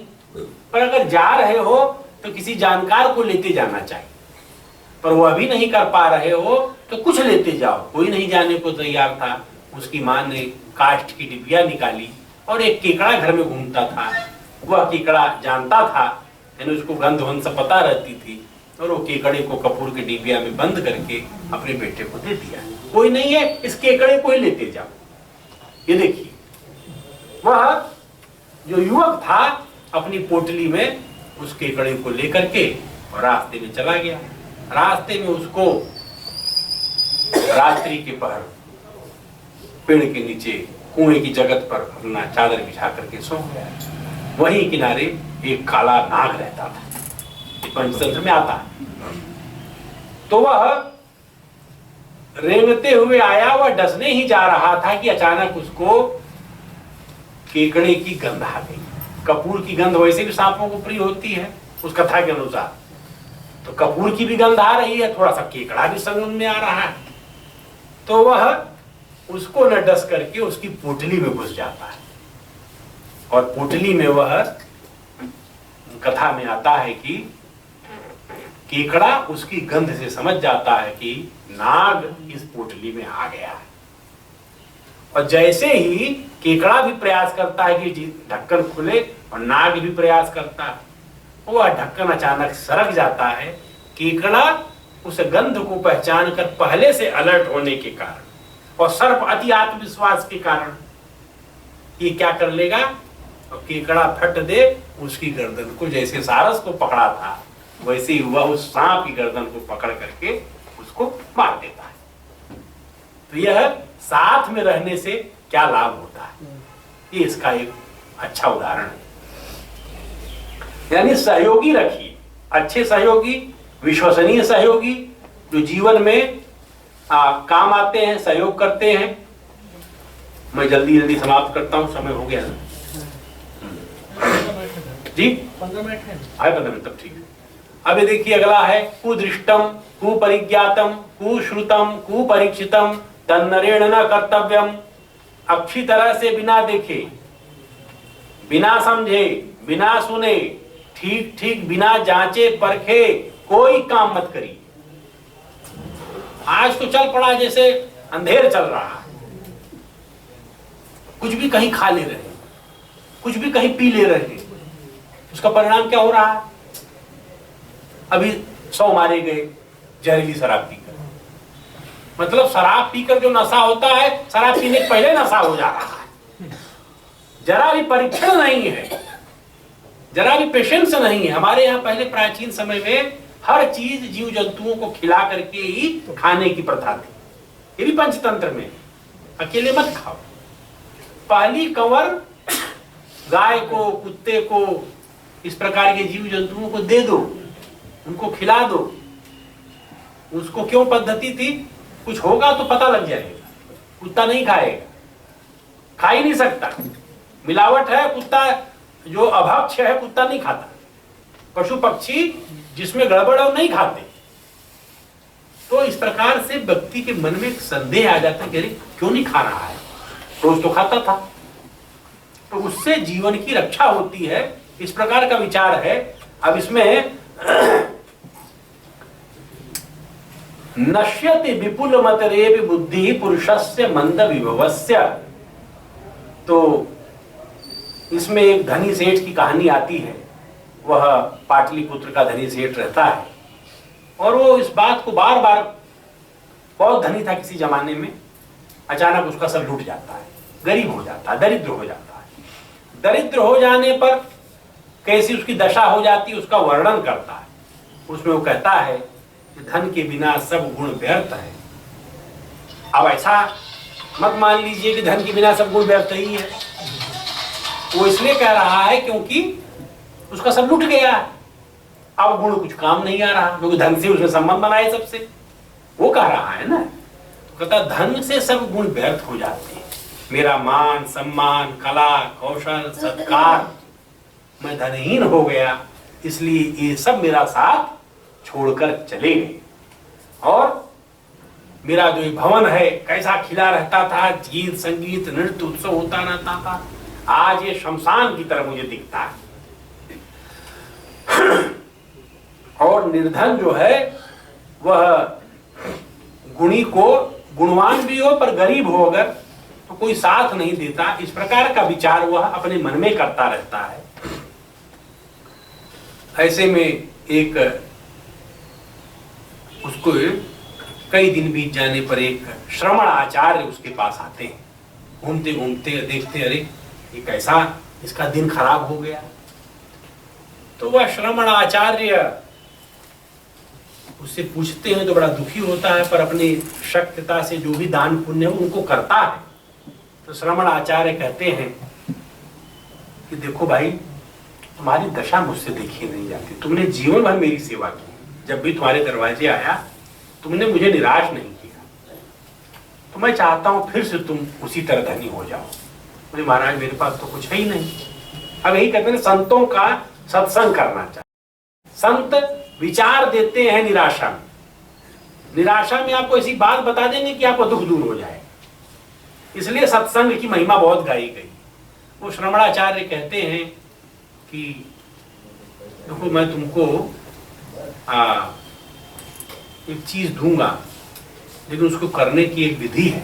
पर अगर जा रहे हो तो किसी जानकार को लेते जाना चाहिए। पर वो अभी नहीं कर पा रहे हो तो कुछ लेते जाओ। कोई नहीं जाने को तैयार था। उसकी माँ ने काष्ठ की डिबिया निकाली और एक केकड़ा घर में घूमता था। वह केकड़ा जानता था, यानी उसको गंध वंध से पता रहती थी, और वो केकड़े को कपूर के डिबिया में बंद करके अपने बेटे को दे दिया। कोई नहीं है, इस केकड़े को ही लेते जाओ। ये देखिए, वह जो युवक था अपनी पोटली में उस केकड़े को लेकर के और रास्ते में चला गया। रास्ते में उसको रात्रि के पहर पेड़ के नीचे कुएं की जगत पर अपना चादर बिछा करके सो गया। वहीं किनारे एक काला नाग रहता था, ये पंचतंत्र में आता है। तो वह रेंगते हुए आया, वह डसने ही जा रहा था कि अचानक उसको केकड़े की गंध आ गई। कपूर की गंध वैसे भी सांपों को प्रिय होती है उस कथा के अनुसार, तो कपूर की भी गंध आ रही है, थोड़ा सा केकड़ा भी संगम में आ रहा है। तो वह उसको न डस करके उसकी पोटली में घुस जाता है, और पोटली में वह, कथा में आता है कि केकड़ा उसकी गंध से समझ जाता है कि नाग इस पोटली में आ गया है। और जैसे ही केकड़ा भी प्रयास करता है कि ढक्कन खुले, और नाग भी प्रयास करता है, वह ढक्कन अचानक सरक जाता है। केकड़ा उस गंध को पहचान कर पहले से अलर्ट होने के कारण और सर्प अति आत्मविश्वास के कारण ये क्या कर लेगा, और केकड़ा फट दे उसकी गर्दन को, जैसे सारस को पकड़ा था वैसे ही वह उस सांप की गर्दन को पकड़ करके उसको मार देता है। तो यह साथ में रहने से क्या लाभ होता है, ये इसका एक अच्छा उदाहरण है। यानी सहयोगी रखिए, अच्छे सहयोगी, विश्वसनीय सहयोगी, जो जीवन में काम आते हैं, सहयोग करते हैं। मैं जल्दी जल्दी समाप्त करता हूं, समय हो गया जी, 15 मिनट है, 15 मिनट तब ठीक है। अब ये देखिए, अगला है कुदृष्टम कुपरिज्ञातम कुश्रुतम कुपरीक्षितम तन्नरेण न कर्तव्यम। अच्छी तरह से बिना देखे, बिना समझे, बिना सुने, ठीक ठीक बिना जांचे परखे कोई काम मत करिए। आज तो चल पड़ा जैसे अंधेर चल रहा है, कुछ भी कहीं खा ले रहे हैं, कुछ भी कहीं पी ले रहे हैं, उसका परिणाम क्या हो रहा है? अभी 100 मारे गए जहरीली शराब पीकर। मतलब शराब पीकर जो नशा होता है, शराब पीने के पहले नशा हो जा रहा है। जरा भी परीक्षण नहीं है, जरा भी पेशेंस नहीं है। हमारे यहाँ पहले प्राचीन समय में हर चीज जीव जंतुओं को खिला करके ही खाने की प्रथा थी। ये भी पंचतंत्र में, अकेले मत खाओ। पहली कंवर गाय को, कुत्ते को, इस प्रकार के जीव जंतुओं को दे दो, उनको खिला दो। उसको क्यों पद्धति थी? कुछ होगा तो पता लग जाएगा। कुत्ता नहीं खाएगा, खा ही नहीं सकता, मिलावट है। कुत्ता जो अभक्ष्य है, कुत्ता नहीं खाता। पशु पक्षी जिसमें गड़बड़ है वो नहीं खाते। तो इस प्रकार से व्यक्ति के मन में एक संदेह आ जाता है कि क्यों नहीं खा रहा है, रोज तो खाता था। तो उससे जीवन की रक्षा होती है, इस प्रकार का विचार है। अब इसमें नश्यति विपुल मतरेव बुद्धि पुरुषस्य मंद विभवस्य। तो इसमें एक धनी सेठ की कहानी आती है। वह पाटलिपुत्र का धनी सेठ रहता है, और वो इस बात को बार बार, बहुत धनी था किसी जमाने में, अचानक उसका सब लूट जाता है, गरीब हो जाता है, दरिद्र हो जाता है। दरिद्र हो जाने पर कैसी उसकी दशा हो जाती है उसका वर्णन करता है। उसमें वो कहता है कि धन के बिना सब गुण व्यर्थ है। अब ऐसा मत मान लीजिए कि धन के बिना सब गुण व्यर्थ ही है। वो इसलिए कह रहा है क्योंकि उसका सब लुट गया, अब गुण कुछ काम नहीं आ रहा, क्योंकि धन से उसने संबंध बनाए सबसे, वो कह रहा है ना। तो कहता धन से सब गुण व्यर्थ हो जाते हैं, मेरा मान सम्मान कला कौशल सत्कार, मैं धनहीन हो गया, इसलिए ये सब मेरा साथ छोड़कर चले गए। और मेरा जो भवन है कैसा खिला रहता था, गीत संगीत नृत्य उत्सव होता रहता था, आज ये शमशान की तरह मुझे दिखता है। और निर्धन जो है वह गुणी को, गुणवान भी हो पर गरीब हो अगर तो कोई साथ नहीं देता, इस प्रकार का विचार वह अपने मन में करता रहता है। ऐसे में एक उसको कई दिन बीत जाने पर एक श्रमण आचार्य उसके पास आते हैं, घूमते घूमते देखते अरे ये कैसा इसका दिन खराब हो गया। तो वह श्रमण आचार्य उससे पूछते हैं तो बड़ा दुखी होता है, पर अपनी शक्तिता से जो भी दान पुण्य है उनको करता है। तो श्रमण आचार्य कहते हैं कि देखो भाई, तुम्हारी दशा मुझसे देखी नहीं जाती, तुमने जीवन भर मेरी सेवा की, जब भी तुम्हारे दरवाजे आया तुमने मुझे निराश नहीं किया, तो मैं चाहता हूं फिर से तुम उसी तरह धनी हो जाओ। बोले महाराज मेरे पास तो कुछ है ही नहीं। अब यही कहते हैं संतों का सत्संग करना चाहिए। संत विचार देते हैं निराशा में, निराशा में आपको ऐसी बात बता देंगे कि आपका दुख दूर हो जाए, इसलिए सत्संग की महिमा बहुत गाई गई। वो श्रमणाचार्य कहते हैं कि देखो मैं तुमको एक चीज दूंगा, लेकिन उसको करने की एक विधि है।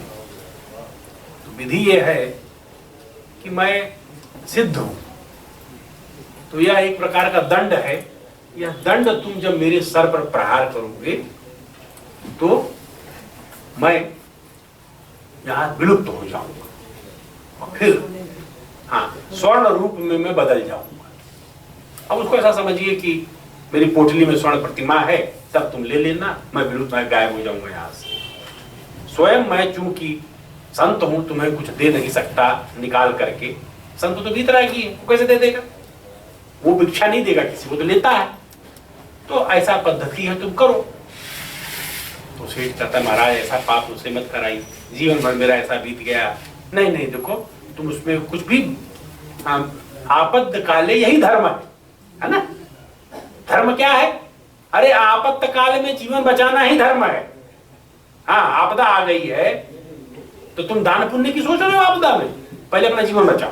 तो विधि यह है कि मैं सिद्ध हूं, तो यह एक प्रकार का दंड है। यह दंड तुम जब मेरे सर पर प्रहार करोगे तो मैं यहां विलुप्त हो जाऊंगा और फिर स्वर्ण रूप में मैं बदल जाऊंगा। अब उसको ऐसा समझिए कि मेरी पोटली में स्वर्ण प्रतिमा है, सब तुम ले लेना, मैं विलुप्त गायब हो जाऊंगा यहां से। स्वयं मैं चूंकि संत हूं, तुम्हें कुछ दे नहीं सकता निकाल करके। संत तो भीतर की है, वो कैसे दे देगा? वो भिक्षा नहीं देगा किसी को, तो लेता है। तो ऐसा पद्धति है, तुम करो। तो सेठ कहता महाराज ऐसा पाप मुझसे मत कराई, जीवन भर मेरा ऐसा बीत गया। नहीं नहीं, देखो तुम उसमें कुछ भी आपद काले यही धर्म है ना। धर्म क्या है? अरे आपत्त काल में जीवन बचाना ही धर्म है। हाँ, आपदा आ गई है तो तुम दान पुण्य की सोच रहे हो आपदा में, पहले अपना जीवन बचाओ।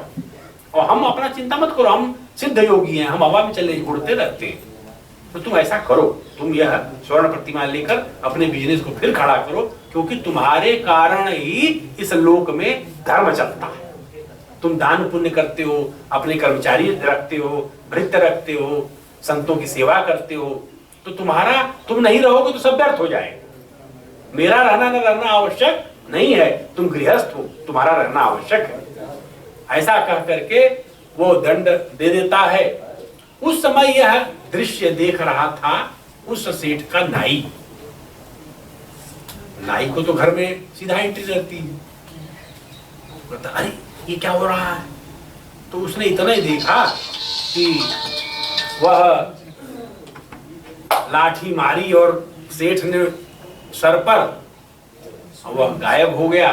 और हम अपना चिंता मत करो, हम सिद्ध योगी हैं, हम हवा में चले उड़ते रहते हैं। तो तुम ऐसा करो, तुम यह स्वर्ण प्रतिमा लेकर अपने बिजनेस को फिर खड़ा करो, क्योंकि तुम्हारे कारण ही इस लोक में धर्म चलता है। तुम दान पुण्य करते हो, अपने कर्मचारी रखते हो, भृत्य रखते हो, संतों की सेवा करते हो, तो तुम नहीं रहोगे तो सब व्यर्थ हो जाएगा। मेरा रहना न रहना आवश्यक नहीं है, तुम गृहस्थ हो, तुम्हारा रहना आवश्यक है। ऐसा कह करके वो दंड दे देता है। उस समय यह दृश्य देख रहा था उस सेठ का नाई। नाई को तो घर में सीधा एंट्री रहती है। कहता अरे ये क्या हो रहा है? तो उसने इतना ही देखा कि वह लाठी मारी और सेठ ने सर पर, वह गायब हो गया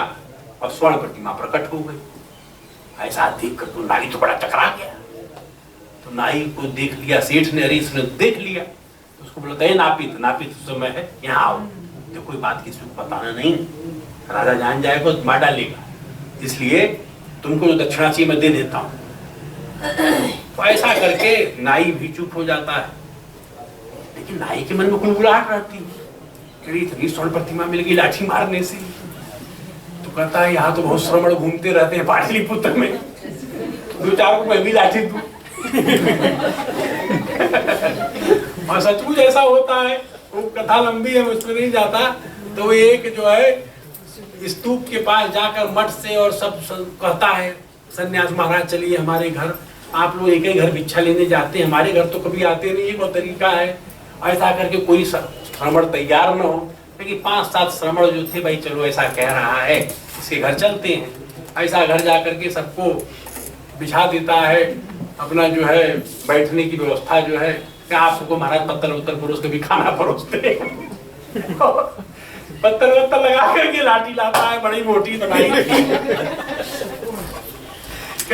और स्वर्ण प्रतिमा प्रकट हो गई। ऐसा देखकर तो नाई तो बड़ा चकरा गया। तो नाई को देख लिया सेठ ने, अरे इसने देख लिया, तो उसको बोला ये नापित उस समय है, यहाँ आओ। तो कोई बात किसी को बताना नहीं, राजा जान जाएगा तो मार डालेगा, इसलिए तुमको जो दक्षिणा चाहिए मैं दे देता हूँ। तो ऐसा करके नाई भी चुप हो जाता है। लेकिन नाई के मन में गुड़गुड़ाहट रहती है कि इतनी स्वर्ण प्रतिमा मिल गई लाठी मारने से। तो कहता है यहाँ तो बहुत श्रमण घूमते रहते हैं पाटलिपुत्र में, 2-4 को मैं भी लाठी दूं। और सचमुच ऐसा होता है। वो कथा लंबी है, उसमें नहीं जाता। तो एक जो है स्तूप के पास जाकर मठ से और सब कहता है सन्यास महाराज चलिए हमारे घर, आप लोग एक ही घर भिक्षा लेने जाते हैं, हमारे घर तो कभी आते नहीं, वो तरीका है। ऐसा करके कोई श्रमण तैयार न हो, लेकिन 5-7 श्रमण जो थे, भाई चलो ऐसा कह रहा है इसके घर चलते हैं। ऐसा घर जाकर के सबको बिछा देता है, अपना जो है बैठने की व्यवस्था जो है, क्या आप सबको महाराज पत्थर उत्तर परोस के भी खाना परोसते पत्थर वत्थर लगा करके लाठी लाता है, बड़ी मोटी बनाई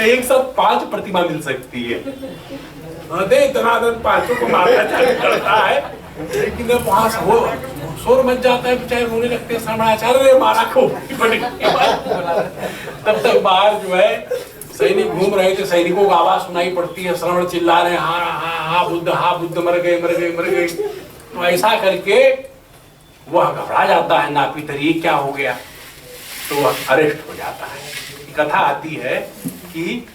एक साथ 5 प्रतिमा मिल सकती है, दे दनादन 5 को मारना चालू करता है, लेकिन अब वहां शोर मच जाता है, बेचारे रोने लगते हैं, सामने मारा को तब तक बाहर जो है सैनिक घूम रहे थे, सैनिकों को आवाज सुनाई पड़ती है, श्रवण चिल्ला रहे हैं, हाँ बुद्ध मर गए। तो ऐसा करके वह घबरा जाता है, नापित ये क्या हो गया, तो वह अरेस्ट हो जाता है। कथा आती है कि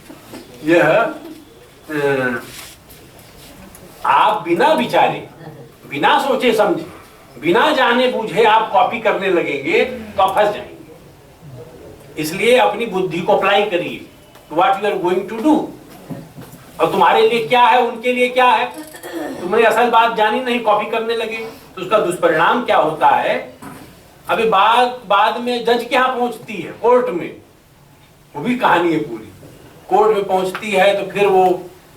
यह आप बिना विचारे, बिना सोचे समझे, बिना जाने बूझे आप कॉपी करने लगेंगे तो आप फंस जाएंगे। इसलिए अपनी बुद्धि को अप्लाई करिए, what you are going to do, और तुम्हारे लिए क्या है, उनके लिए क्या है, तुमने असल बात जानी नहीं, कॉपी करने लगे तो उसका दुष्परिणाम क्या होता है। अभी बाद में जज के यहाँ पहुंचती है, कोर्ट में, वो भी कहानी है पूरी। कोर्ट में पहुंचती है तो फिर वो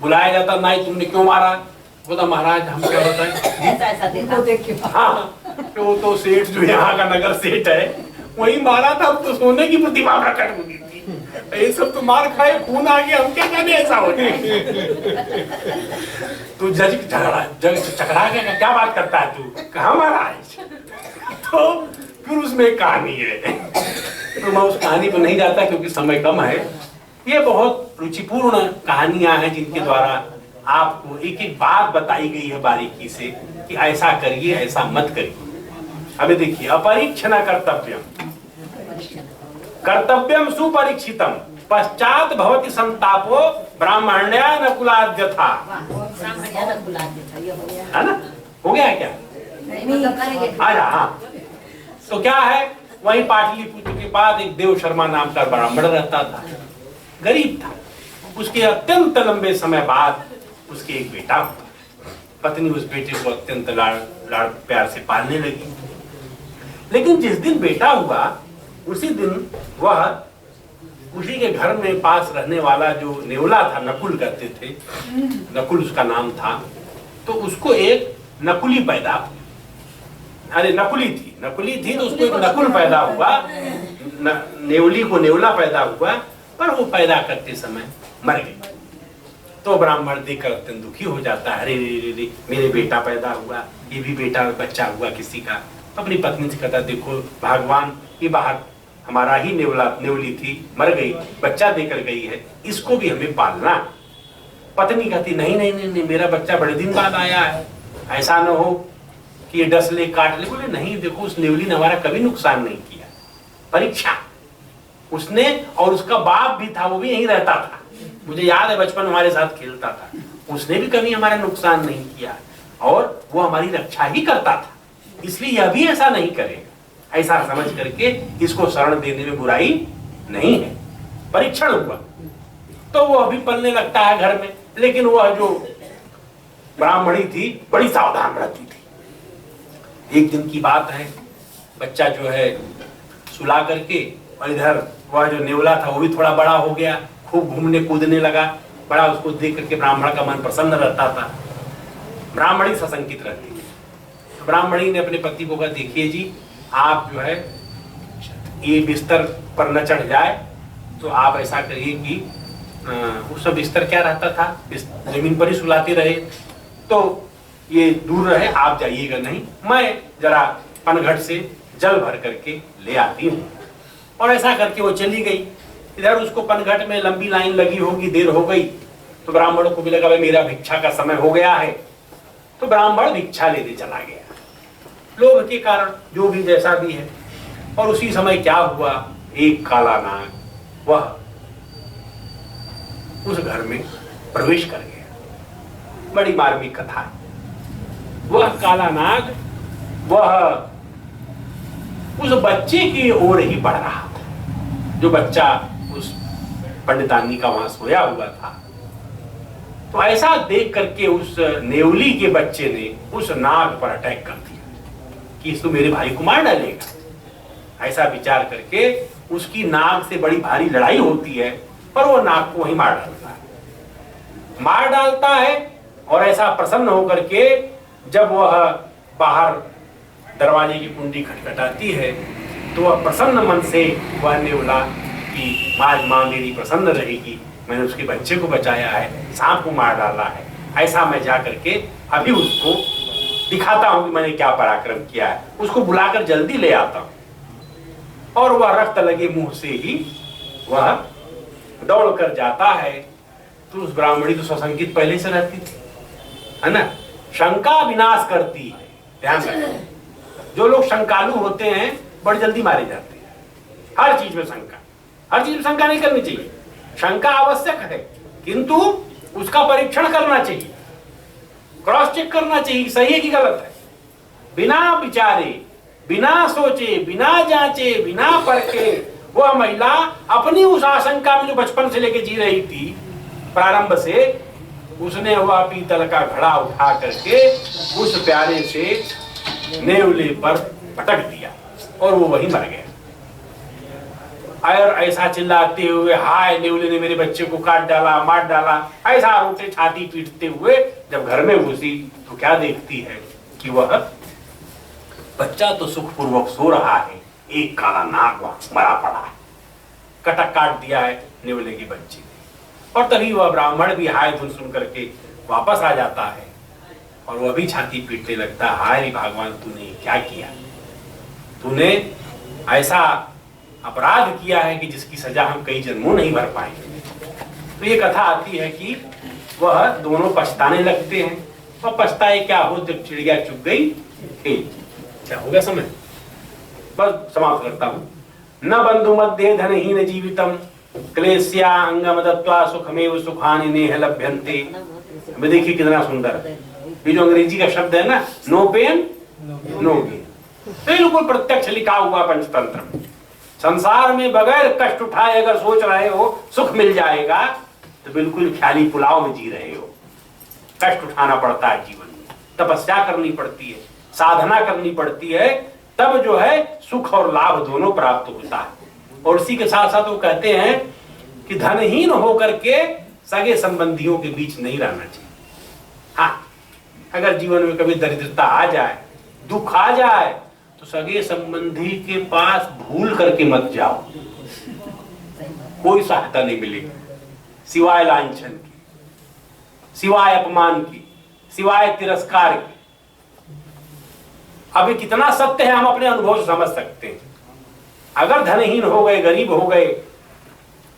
बुलाया जाता, नहीं तुमने क्यों मारा, बोला महाराज हम क्या बताएं, हाँ तो सेठ जो यहाँ का नगर सेठ है वही मारा था, अब तो सोने की प्रतिमा प्रकट हो गई थी, ये सब तो मार खाए, खून आ गया, हम क्या जाने ऐसा हो तो जज चकरा गया, क्या बात करता है तू, कहाँ मारा है तो फिर उसमें एक कहानी है, तो मैं उस कहानी पर नहीं जाता क्योंकि समय कम है। ये बहुत रुचिपूर्ण कहानियां हैं जिनके द्वारा आपको एक एक बात बताई गई है बारीकी से कि ऐसा करिए, ऐसा मत करिए। अभी देखिए, अपरीक्षण कर्तव्यम सुपरीक्षितम पश्चात भवति संतापो ब्राह्मण्या नकुलाद्यथा, है ना, हो गया क्या, हाँ। तो क्या है, वही पाटलिपुत्र के पास एक देव शर्मा नाम का ब्राह्मण रहता था, गरीब था। उसके अत्यंत लंबे समय बाद उसके एक बेटा हुआ, पत्नी उस बेटे को अत्यंत लाड़ प्यार से पालने लगी। लेकिन जिस दिन बेटा हुआ उसी दिन वह उसी के घर में पास रहने वाला जो नेवला था, नकुल कहते थे, नकुल उसका नाम था, तो उसको एक नकुली पैदा, अरे नकुली थी तो उसको एक नकुल पैदा हुआ, नेवली को नेवला पैदा हुआ, पर वो पैदा करते समय मर गई। तो ब्राह्मण देखकर अत्यंत दुखी हो जाता है, अरे रे मेरे बेटा पैदा हुआ, ये भी बेटा बच्चा हुआ किसी का। अपनी पत्नी से कहता, देखो भगवान की बाहर हमारा ही नेवली थी, मर गई, बच्चा देकर गई है, इसको भी हमें पालना। पत्नी कहती, नहीं, मेरा बच्चा बड़े दिन बाद आया है, ऐसा न हो कि ये डस ले काट ले। बोले नहीं, देखो उस नेवली ने हमारा कभी नुकसान नहीं किया, परीक्षा उसने, और उसका बाप भी था, वो भी यहीं रहता था, मुझे याद है बचपन हमारे साथ खेलता था, उसने भी कभी हमारा नुकसान नहीं किया और वो हमारी रक्षा ही करता था, इसलिए यह भी ऐसा नहीं करेगा। ऐसा समझ करके इसको शरण देने में बुराई नहीं है। परीक्षण हुआ तो वो अभी पलने लगता है घर में, लेकिन वह जो ब्राह्मणी थी बड़ी सावधान रहती थी। एक दिन की बात है, बच्चा जो है सुला करके, और इधर वह जो नेवला था वो भी थोड़ा बड़ा हो गया, खूब घूमने कूदने लगा, बड़ा उसको देख करके ब्राह्मण का मन प्रसन्न रहता था। ब्राह्मणी सशंकित रहती है। ब्राह्मणी ने अपने पति को कहा, देखिए जी, आप जो है ये बिस्तर पर न चढ़ जाए, तो आप ऐसा करिए कि उस सब बिस्तर क्या रहता था, जमीन पर ही सुलाते रहे, तो ये दूर रहे, आप जाइएगा नहीं, मैं जरा पनघट से जल भर करके ले आती हूँ। और ऐसा करके वो चली गई। इधर उसको पनघट में लंबी लाइन लगी होगी, देर हो गई, तो ब्राह्मण को भी लगा भाई मेरा भिक्षा का समय हो गया है, तो ब्राह्मण भिक्षा लेने चला गया, लोभ के कारण, जो भी जैसा भी है। और उसी समय क्या हुआ, एक काला नाग वह उस घर में प्रवेश कर गया। बड़ी मार्मिक कथा है। वह काला नाग वह उस बच्चे की ओर ही बढ़ रहा था, जो बच्चा उस पंडितानी का वहां सोया हुआ था। तो ऐसा देख करके उस नेवली के बच्चे ने उस नाग पर अटैक कर दिया कि इसको मेरे भाई को मार डालेगा। ऐसा विचार करके उसकी नाग से बड़ी भारी लड़ाई होती है, और वो नाग को वहीं मार डालता है और ऐसा प्रसन्न होकर के जब वह बाहर दरवाजे की कुंडी खटखटाती है तो वह प्रसन्न मन से वह नेवला कि माँ मेरी प्रसन्न रहेगी, मैंने उसके बच्चे को बचाया है, सांप को मार डाला है, ऐसा मैं जा करके अभी उसको दिखाता हूं कि मैंने क्या पराक्रम किया है। उसको बुलाकर जल्दी ले आता हूं और वह रक्त लगे मुंह से ही वह दौड़ कर जाता है। तो उस ब्राह्मणी तो सशंकित पहले से रहती थी, है ना, शंका विनाश करती है। ध्यान रखें, जो लोग शंकालु होते हैं बड़ी जल्दी मारे जाते हैं। हर चीज में शंका नहीं करनी चाहिए। शंका आवश्यक है किंतु उसका परीक्षण करना चाहिए, क्रॉस चेक करना चाहिए सही है कि गलत है। बिना विचारे, बिना सोचे, बिना जांचे, बिना परखे वह महिला अपनी उस आशंका में जो बचपन से लेके जी रही थी प्रारंभ से, उसने वह पीतल का घड़ा उठा करके उस प्यारे से नेवले पर पटक दिया और वो वहीं मर गया। और ऐसा चिल्लाते हुए, हाय नेवले ने मेरे बच्चे को काट डाला, मार डाला, ऐसा आरोप से छाती पीटते हुए जब घर में घुसी तो क्या देखती है कि वह बच्चा तो सुखपूर्वक सो रहा है, एक काला नाग वहां मरा पड़ा है, कटक काट दिया है नेवले के बच्चे ने। और तभी वह ब्राह्मण भी हाय धुन सुन करके वापस आ जाता है और वह भी छाती पीटने लगता है, हाय भगवान तूने क्या किया, तूने ऐसा अपराध किया है कि जिसकी सजा हम कई जन्मों नहीं भर पाएंगे। तो ये कथा आती है कि वह दोनों पछताने लगते हैं और पछताए क्या हो जब चिड़िया चुग गई खेल। क्या हो गया समय, बस समाप्त करता हूं। न बंधु मध्य धनहीन जीवितम क्लेश्या अंगम दत्वा सुखमेव सुखानि नेह लभ्यन्ते। अभी देखिए कितना सुंदर है ये जो अंग्रेजी का शब्द है ना, नो पेन नो गेन, बिल्कुल प्रत्यक्ष लिखा हुआ पंचतंत्र में। संसार में बगैर कष्ट उठाए अगर सोच रहे हो सुख मिल जाएगा तो बिल्कुल ख्याली पुलाव में जी रहे हो। कष्ट उठाना पड़ता है जीवन में, तपस्या करनी पड़ती है, साधना करनी पड़ती है, तब जो है सुख और लाभ दोनों प्राप्त होता है। और इसी के साथ साथ वो कहते हैं कि धनहीन होकर के सगे संबंधियों के बीच नहीं रहना चाहिए। हाँ, अगर जीवन में कभी दरिद्रता आ जाए, दुख आ जाए तो सगे संबंधी के पास भूल करके मत जाओ, कोई सहायता नहीं मिलेगी सिवाय लांछन की, सिवाय अपमान की, सिवाय तिरस्कार की। अभी कितना सत्य है हम अपने अनुभव से समझ सकते हैं। अगर धनहीन हो गए, गरीब हो गए,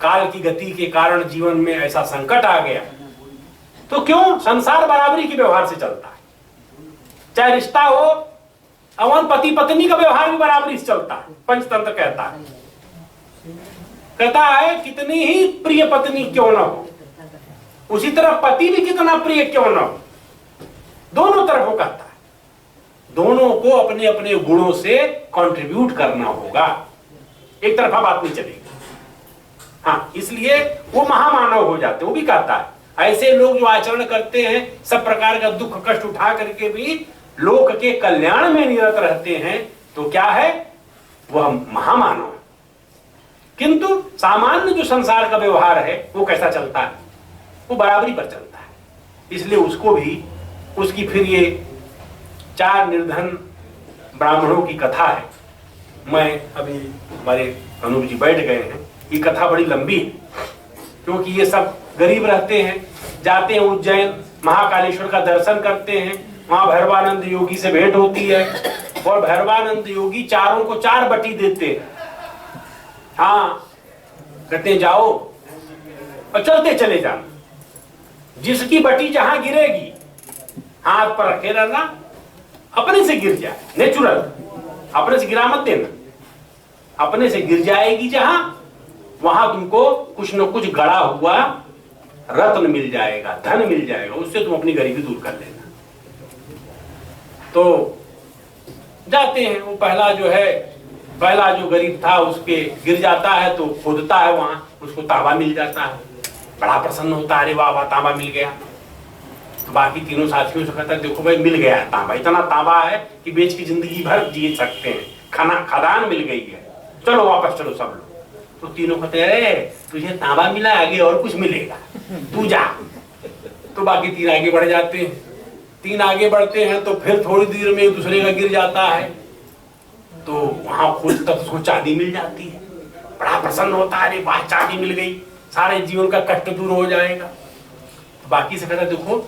काल की गति के कारण जीवन में ऐसा संकट आ गया तो क्यों, संसार बराबरी के व्यवहार से चलता है। चाहे रिश्ता हो, अवन पति पत्नी का व्यवहार भी बराबरी से चलता है। पंचतंत्र कहता है कितनी ही प्रिय पत्नी क्यों ना हो, उसी तरह पति भी कितना प्रिय क्यों ना हो, दोनों तरफ वो कहता है। दोनों को अपने अपने गुणों से कंट्रीब्यूट करना होगा, एक तरफा बात नहीं चलेगी। हाँ, इसलिए वो महामानव हो जाते। वो भी कहता है ऐसे लोग जो आचरण करते हैं, सब प्रकार का दुख कष्ट उठा करके भी लोक के कल्याण में निरत रहते हैं, तो क्या है, वह महामानव। किंतु सामान्य जो संसार का व्यवहार है वो कैसा चलता है, वो बराबरी पर चलता है। इसलिए उसको भी, उसकी फिर ये 4 निर्धन ब्राह्मणों की कथा है। मैं अभी, हमारे अनूप जी बैठ गए हैं, ये कथा बड़ी लंबी है क्योंकि ये सब गरीब रहते हैं, जाते हैं उज्जैन, महाकालेश्वर का दर्शन करते हैं, वहां भैरवानंद योगी से भेंट होती है और भैरवानंद योगी चारों को 4 बटी देते हैं। हाँ, कहते हैं जाओ और चलते चले जाना, जिसकी बटी जहां गिरेगी हाथ पर रखे रहना, अपने से गिर जाए, नेचुरल, अपने से गिरा मत देना, अपने से गिर जाएगी जहां, वहां तुमको कुछ न कुछ गड़ा हुआ रत्न मिल जाएगा, धन मिल जाएगा, उससे तुम अपनी गरीबी दूर कर लेना। तो जाते हैं, वो पहला जो गरीब था उसके गिर जाता है तो खोदता है, वहां उसको तांबा मिल जाता है, बड़ा प्रसन्न होता है, अरे वाह वाह तांबा मिल गया। तो बाकी तीनों साथियों से कहता है देखो भाई मिल गया है तांबा, इतना तांबा है कि बेच की जिंदगी भर जी सकते हैं, खदान मिल गई है, चलो वापस चलो सब लोग। तो तीनों कहते हैं तुझे तांबा मिला, आगे और कुछ मिलेगा, तू जा। तो बाकी 3 आगे बढ़ जाते हैं। 3 आगे बढ़ते हैं तो फिर थोड़ी देर में एक दूसरे का गिर जाता है, तो वहां खोजता तो उसको चांदी मिल जाती है। बड़ा प्रसन्न होता है, अरे वाह चांदी मिल गई, सारे जीवन का कष्ट दूर हो जाएगा। तो बाकी से कहता देखो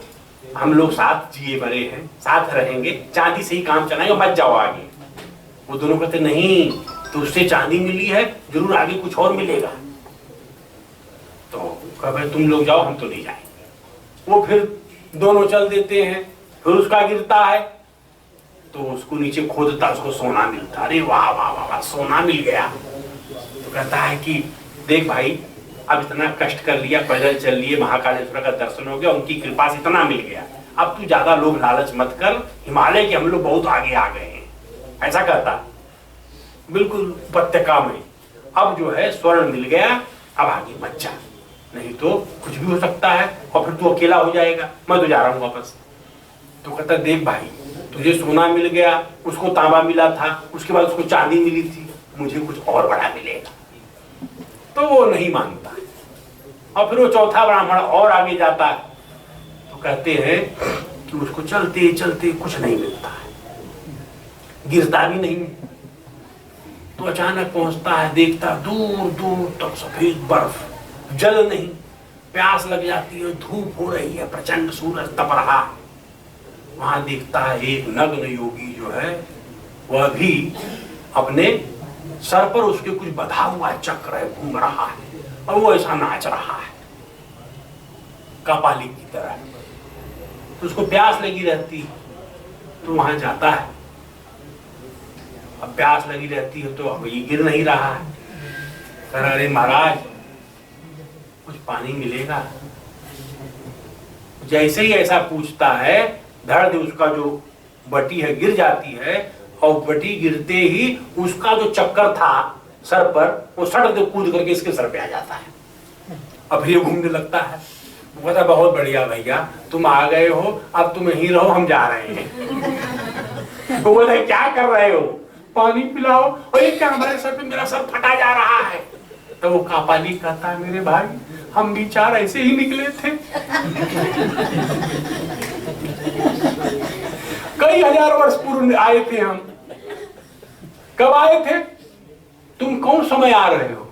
हम लोग साथ जिए बड़े हैं, साथ रहेंगे, चांदी से ही काम चलाएंगे, मत जाओ आगे। वो दोनों कहते नहीं, तो उससे चांदी मिली है, जरूर आगे कुछ और मिलेगा। तो कहे तुम लोग जाओ, हम तो नहीं जाएंगे। वो फिर दोनों चल देते हैं। फिर उसका गिरता है तो उसको नीचे खोदता, उसको सोना मिलता। अरे वाह वाह वाह वाह, सोना मिल गया। तो कहता है कि देख भाई, अब इतना कष्ट कर लिया, पैदल चल लिए, महाकालेश्वर का दर्शन हो गया, उनकी कृपा से इतना मिल गया, अब तू ज्यादा लोभ लालच मत कर, हिमालय के हम लोग बहुत आगे आ गए हैं, ऐसा कहता। बिल्कुल उपत्यका में अब जो है स्वर्ण मिल गया, अब आगे मत जा, नहीं तो कुछ भी हो सकता है और फिर तू अकेला हो जाएगा, मैं तो जा रहा हूं वापस। तो कहता देख भाई, तुझे सोना मिल गया, उसको तांबा मिला था, उसके बाद उसको चांदी मिली थी, मुझे कुछ और बड़ा मिलेगा। तो वो नहीं मानता। और फिर वो चौथा ब्राह्मण और आगे जाता है, तो कहते हैं कि उसको चलते चलते कुछ नहीं मिलता है, गिरता भी नहीं। तो अचानक पहुंचता है, देखता दूर दूर तक सफेद बर्फ, जल नहीं, प्यास लग जाती है, धूप हो रही है, प्रचंड सूरज तप रहा है। वहां देखता है एक नग्न योगी जो है वह भी अपने सर पर उसके कुछ बंधा हुआ चक्र है, घूम रहा है और वो ऐसा नाच रहा है कपाली की तरह। तो उसको प्यास लगी रहती, तो वहां जाता है। अब प्यास लगी रहती है तो अब ये गिर नहीं रहा है। कह रहा अरे महाराज कुछ पानी मिलेगा। जैसे ही ऐसा पूछता है, धड़ उसका जो बटी है गिर जाती है, और बटी गिरते ही उसका जो चक्कर था सर पर, वो सड़क से कूद करके इसके सर पे आ जाता है। अब ये घूमने लगता है। वो कहता बहुत बढ़िया भैया, तुम आ गए हो, अब तुम यहीं रहो, हम जा रहे हैं। वो बोले क्या कर रहे हो, पानी पिलाओ। और ये क्या, हमारे सर पे मेरा सर फटा जा रहा है। तो वो कापाली कहता है मेरे भाई, हम भी 4 ऐसे ही निकले थे। कई हजार वर्ष पूर्व आए थे हम। कब आए थे, तुम कौन समय आ रहे हो?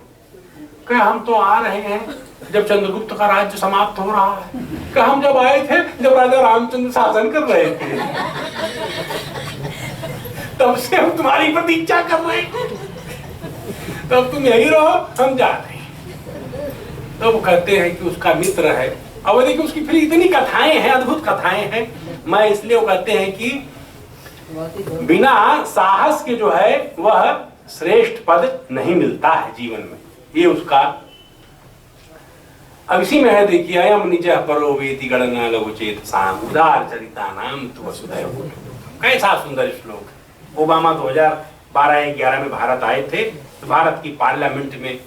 कहे हम तो आ रहे हैं जब चंद्रगुप्त का राज्य समाप्त हो रहा है। कहे हम जब आए थे जब राजा रामचंद्र शासन कर रहे थे, तब से हम तुम्हारी प्रतीक्षा कर रहे हैं, तब तुम यही रहो, हम जा रहे हैं। तो वो कहते हैं कि उसका मित्र है। अब देखिए उसकी फिर इतनी कथाएं हैं, अद्भुत कथाएं हैं। मैं इसलिए वो कहते हैं कि बिना साहस के जो है वह श्रेष्ठ पद नहीं मिलता है जीवन में, ये उसका। अब इसी में है देखिए, अयम निज परो वेति गणना लघुचेत साम उदार चरिता नाम तु वसुधैव कुटुम्बकम्। कैसा सुंदर श्लोक। ओबामा 2012-11 में भारत आए थे, तो भारत की पार्लियामेंट में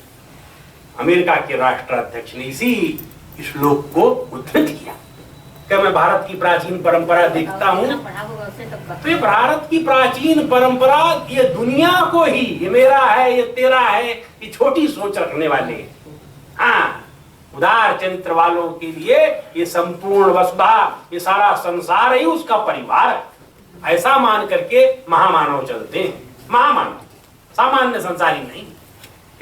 अमेरिका के राष्ट्राध्यक्ष ने इसी श्लोक को उद्धृत किया। क्या मैं भारत की प्राचीन परंपरा देखता हूँ, तो ये भारत की प्राचीन परंपरा ये दुनिया को ही, ये मेरा है, ये तेरा है, ये छोटी सोच रखने वाले। हाँ, उदार चरित्र वालों के लिए ये संपूर्ण वसुधा, ये सारा संसार ही उसका परिवार है, ऐसा मान करके महामानव चलते हैं। महामानव, सामान्य संसारी नहीं।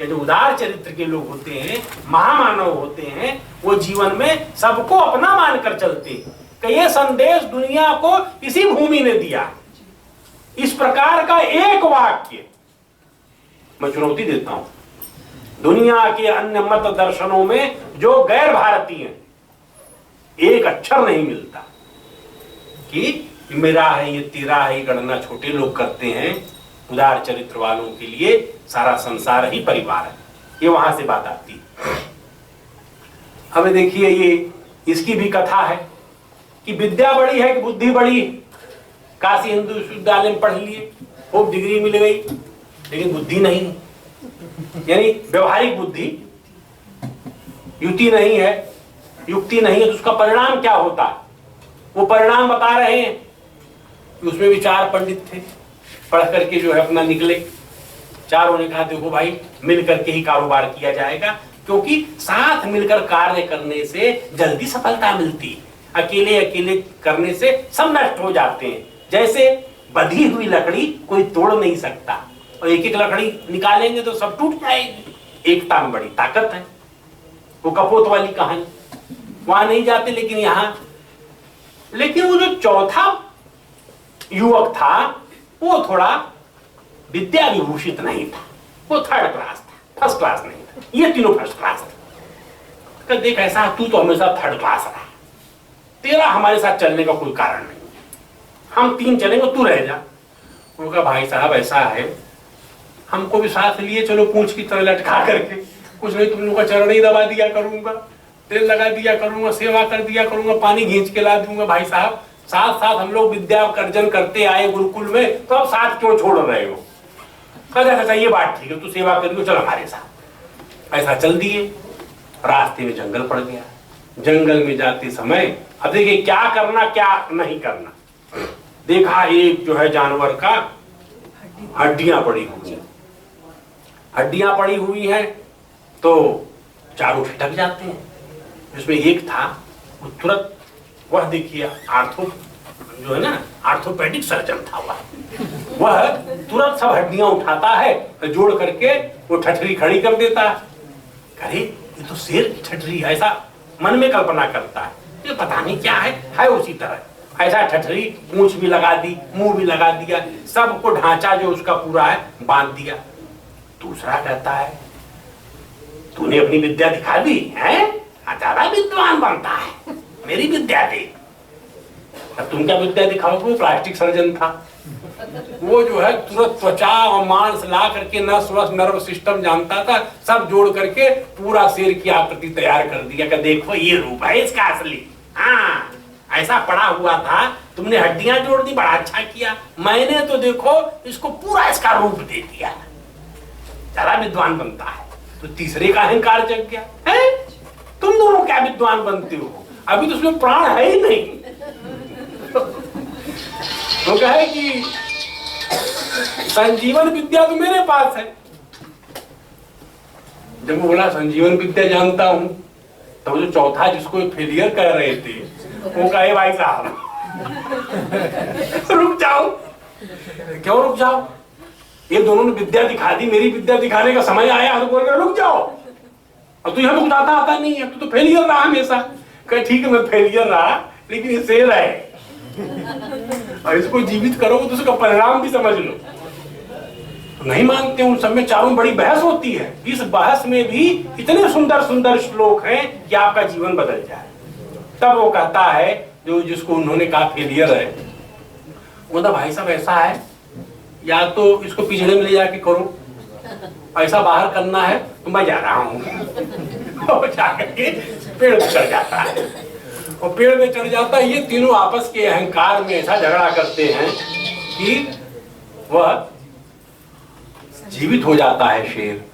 कि जो उदार चरित्र के लोग होते हैं, महामानव होते हैं, वो जीवन में सबको अपना मानकर चलते हैं। कि ये संदेश दुनिया को इसी भूमि ने दिया। इस प्रकार का एक वाक्य मैं चुनौती देता हूं, दुनिया के अन्य मत दर्शनों में जो गैर भारतीय हैं, एक अक्षर नहीं मिलता कि मेरा है, ये तेरा है, गणना छोटे लोग करते हैं। उदार चरित्र वालों के लिए सारा संसार ही परिवार है। ये वहां से बात आती है। अब देखिए, ये इसकी भी कथा है कि विद्या बड़ी है कि बुद्धि बड़ी। काशी हिंदू विश्वविद्यालय में पढ़ लिए, खूब डिग्री मिल गई, लेकिन बुद्धि नहीं, यानी व्यवहारिक बुद्धि, युक्ति नहीं है, युक्ति नहीं है, तो उसका परिणाम क्या होता है? वो परिणाम बता रहे हैं कि उसमें भी 4 पंडित थे, पढ़ करके जो है अपना निकले, चारों ने कहा देखो भाई मिल करके ही कारोबार किया जाएगा, क्योंकि साथ मिलकर कार्य करने से जल्दी सफलता मिलती है। अकेले अकेले करने से सब नष्ट हो जाते हैं। जैसे बंधी हुई लकड़ी कोई तोड़ नहीं सकता, और एक एक लकड़ी निकालेंगे तो सब टूट जाएगी। एकता में बड़ी ताकत है। वो कपोत वाली कहानी, वहां नहीं जाते लेकिन लेकिन वो जो चौथा युवक था वो थोड़ा विद्या विभूषित नहीं था, वो थर्ड क्लास था, फर्स्ट क्लास नहीं था। ये तीनों फर्स्ट क्लास थे। देख ऐसा तू तो हमेशा थर्ड क्लास रहा, तेरा हमारे साथ चलने का कोई कारण नहीं, हम तीन चलेंगे तू रह जा। उनका भाई साहब ऐसा है, हमको भी साथ लिए चलो पूंछ की तरह लटका करके, कुछ नहीं तुम लोग का चरण ही दबा दिया करूंगा, तेल लगा दिया करूंगा, सेवा कर दिया करूंगा, पानी खींच के ला दूंगा। भाई साहब साथ साथ हम लोग विद्या अर्जन करते आए गुरुकुल में, तो अब साथ क्यों छोड़ रहे हो? कहता ये बात ठीक है, तू सेवा करियो, चल हमारे साथ। ऐसा चल दिए। रास्ते में जंगल पड़ गया। जंगल में जाते समय अब देखिए क्या करना क्या नहीं करना। देखा एक जो है जानवर का हड्डियां पड़ी हुई हैं, हड्डियां पड़ी हुई हैं तो चारों ठिठक जाते हैं। जिसमें एक था वो तुरंत, वह देखिए आर्थो जो है ना आर्थोपेडिक सर्जन था, वह तुरंत सब हड्डियां उठाता है, जोड़ करके वो ठठरी खड़ी कर देता है। अरे ये तो शेर की ठठरी, ऐसा मन में कल्पना करता है, ये पता नहीं क्या है उसी तरह ऐसा ठठरी, पूंछ भी लगा दी, मुंह भी लगा दिया, सबको ढांचा जो उसका पूरा है बांध दिया। दूसरा कहता है तूने अपनी विद्या दिखा दी है, ज्यादा विद्वान बनता है, मेरी विद्या दे। अब तुम क्या विद्या दिखाओगे? वो प्लास्टिक सर्जन था, वो जो है तुरंत त्वचा और मांस ला करके नस वस नर्व सिस्टम जानता था, सब जोड़ करके पूरा शेर की आकृति तैयार कर दिया कि देखो ये रूप है इसका असली। हाँ ऐसा पड़ा हुआ था, तुमने हड्डियां जोड़ दी, बड़ा अच्छा किया, मैंने तो देखो इसको पूरा इसका रूप दे दिया, ज्यादा विद्वान बनता है। तो तीसरे का अहंकार जग गया है, तुम दोनों क्या विद्वान बनते हो, अभी तो उसमें प्राण है ही नहीं। तो कहे कि संजीवन विद्या तो मेरे पास है। जब मैं बोला संजीवन विद्या जानता हूं, तो जो चौथा जिसको फेलियर कर रहे थे वो कहे भाई साहब रुक जाओ। क्यों रुक जाओ? ये दोनों ने विद्या दिखा दी, मेरी विद्या दिखाने का समय आया तो बोल रहे रुक जाओ। अब तू यहाँ कुछ आता नहीं है, तू तो फेलियर रहा हमेशा। कहे ठीक है मैं फेलियर रहा, लेकिन ये शेर है और इसको जीवित करोगे तो उसका परिणाम भी समझ लो। तो नहीं मानते, उन सब में चारों बड़ी बहस होती है। इस बहस में भी इतने सुंदर सुंदर श्लोक हैं कि आपका जीवन बदल जाए। तब वो कहता है जो जिसको उन्होंने कहा फेलियर है, वो तो भाई साहब ऐसा है, या तो इसको पिछड़े में ले जाके करो, ऐसा बाहर करना है तो मैं जा रहा हूँ। जाकर के पेड़ पे चढ़ जाता है, और पेड़ में चढ़ जाता है। ये तीनों आपस के अहंकार में ऐसा झगड़ा करते हैं कि वह जीवित हो जाता है शेर,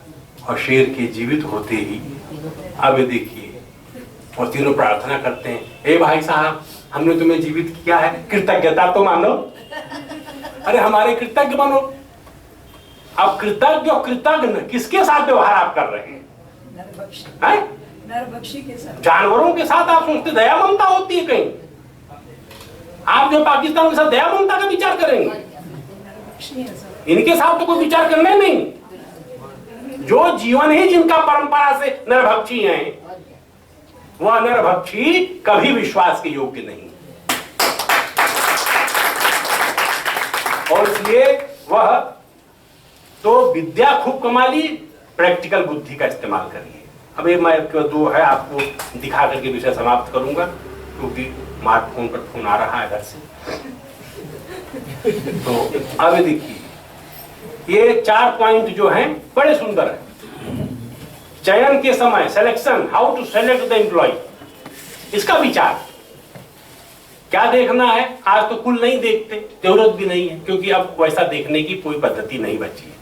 और शेर के जीवित होते ही अब देखिए और तीनों प्रार्थना करते हैं, हे भाई साहब हमने तुम्हें जीवित किया है, कृतज्ञता तो मानो। अरे हमारे कृतज्ञ बनो। अब कृतज्ञ और कृतज्ञ किसके साथ व्यवहार आप कर रहे हैं? नरभक्षी के साथ, जानवरों के साथ। आप सोचते दया ममता होती है कहीं? आप जो पाकिस्तान के साथ दया ममता का विचार करेंगे, इनके साथ तो कोई विचार करना नहीं। जो जीवन ही जिनका परंपरा से नरभक्षी हैं, वह नरभक्षी कभी विश्वास के योग्य नहीं, और इसलिए वह तो विद्या खूब कमा ली, प्रैक्टिकल बुद्धि का इस्तेमाल करिए। अब ये मैं दो है आपको दिखा करके विषय समाप्त करूंगा, क्योंकि स्मार्टफोन पर फोन आ रहा है घर से। तो अब देखिए ये 4 पॉइंट जो हैं बड़े सुंदर है। चयन के समय, selection, how to select the employ, इसका विचार क्या देखना है। आज तो कुल नहीं देखते, जरूरत भी नहीं है, क्योंकि अब वैसा देखने की कोई पद्धति नहीं बची है।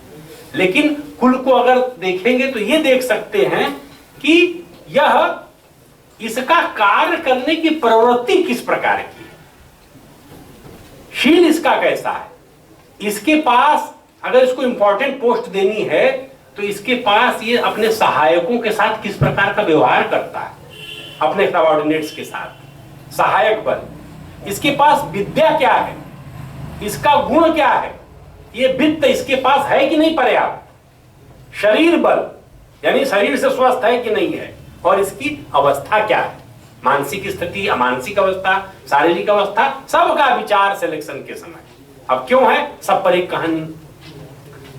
लेकिन कुल को अगर देखेंगे तो ये देख सकते हैं कि यह इसका कार्य करने की प्रवृत्ति किस प्रकार की है, शील इसका कैसा है, इसके पास अगर इसको इंपॉर्टेंट पोस्ट देनी है तो इसके पास ये अपने सहायकों के साथ किस प्रकार का व्यवहार करता है, अपने सबऑर्डिनेट्स के साथ, सहायक बल, इसके पास विद्या क्या है, इसका गुण क्या है, ये वित्त इसके पास है कि नहीं पर्याप्त, शरीर बल यानी शरीर से स्वस्थ है कि नहीं है, और इसकी अवस्था क्या है, मानसिक स्थिति, अमानसिक अवस्था, शारीरिक अवस्था, सबका विचार सिलेक्शन के समय। अब क्यों है, सब पर एक कहानी।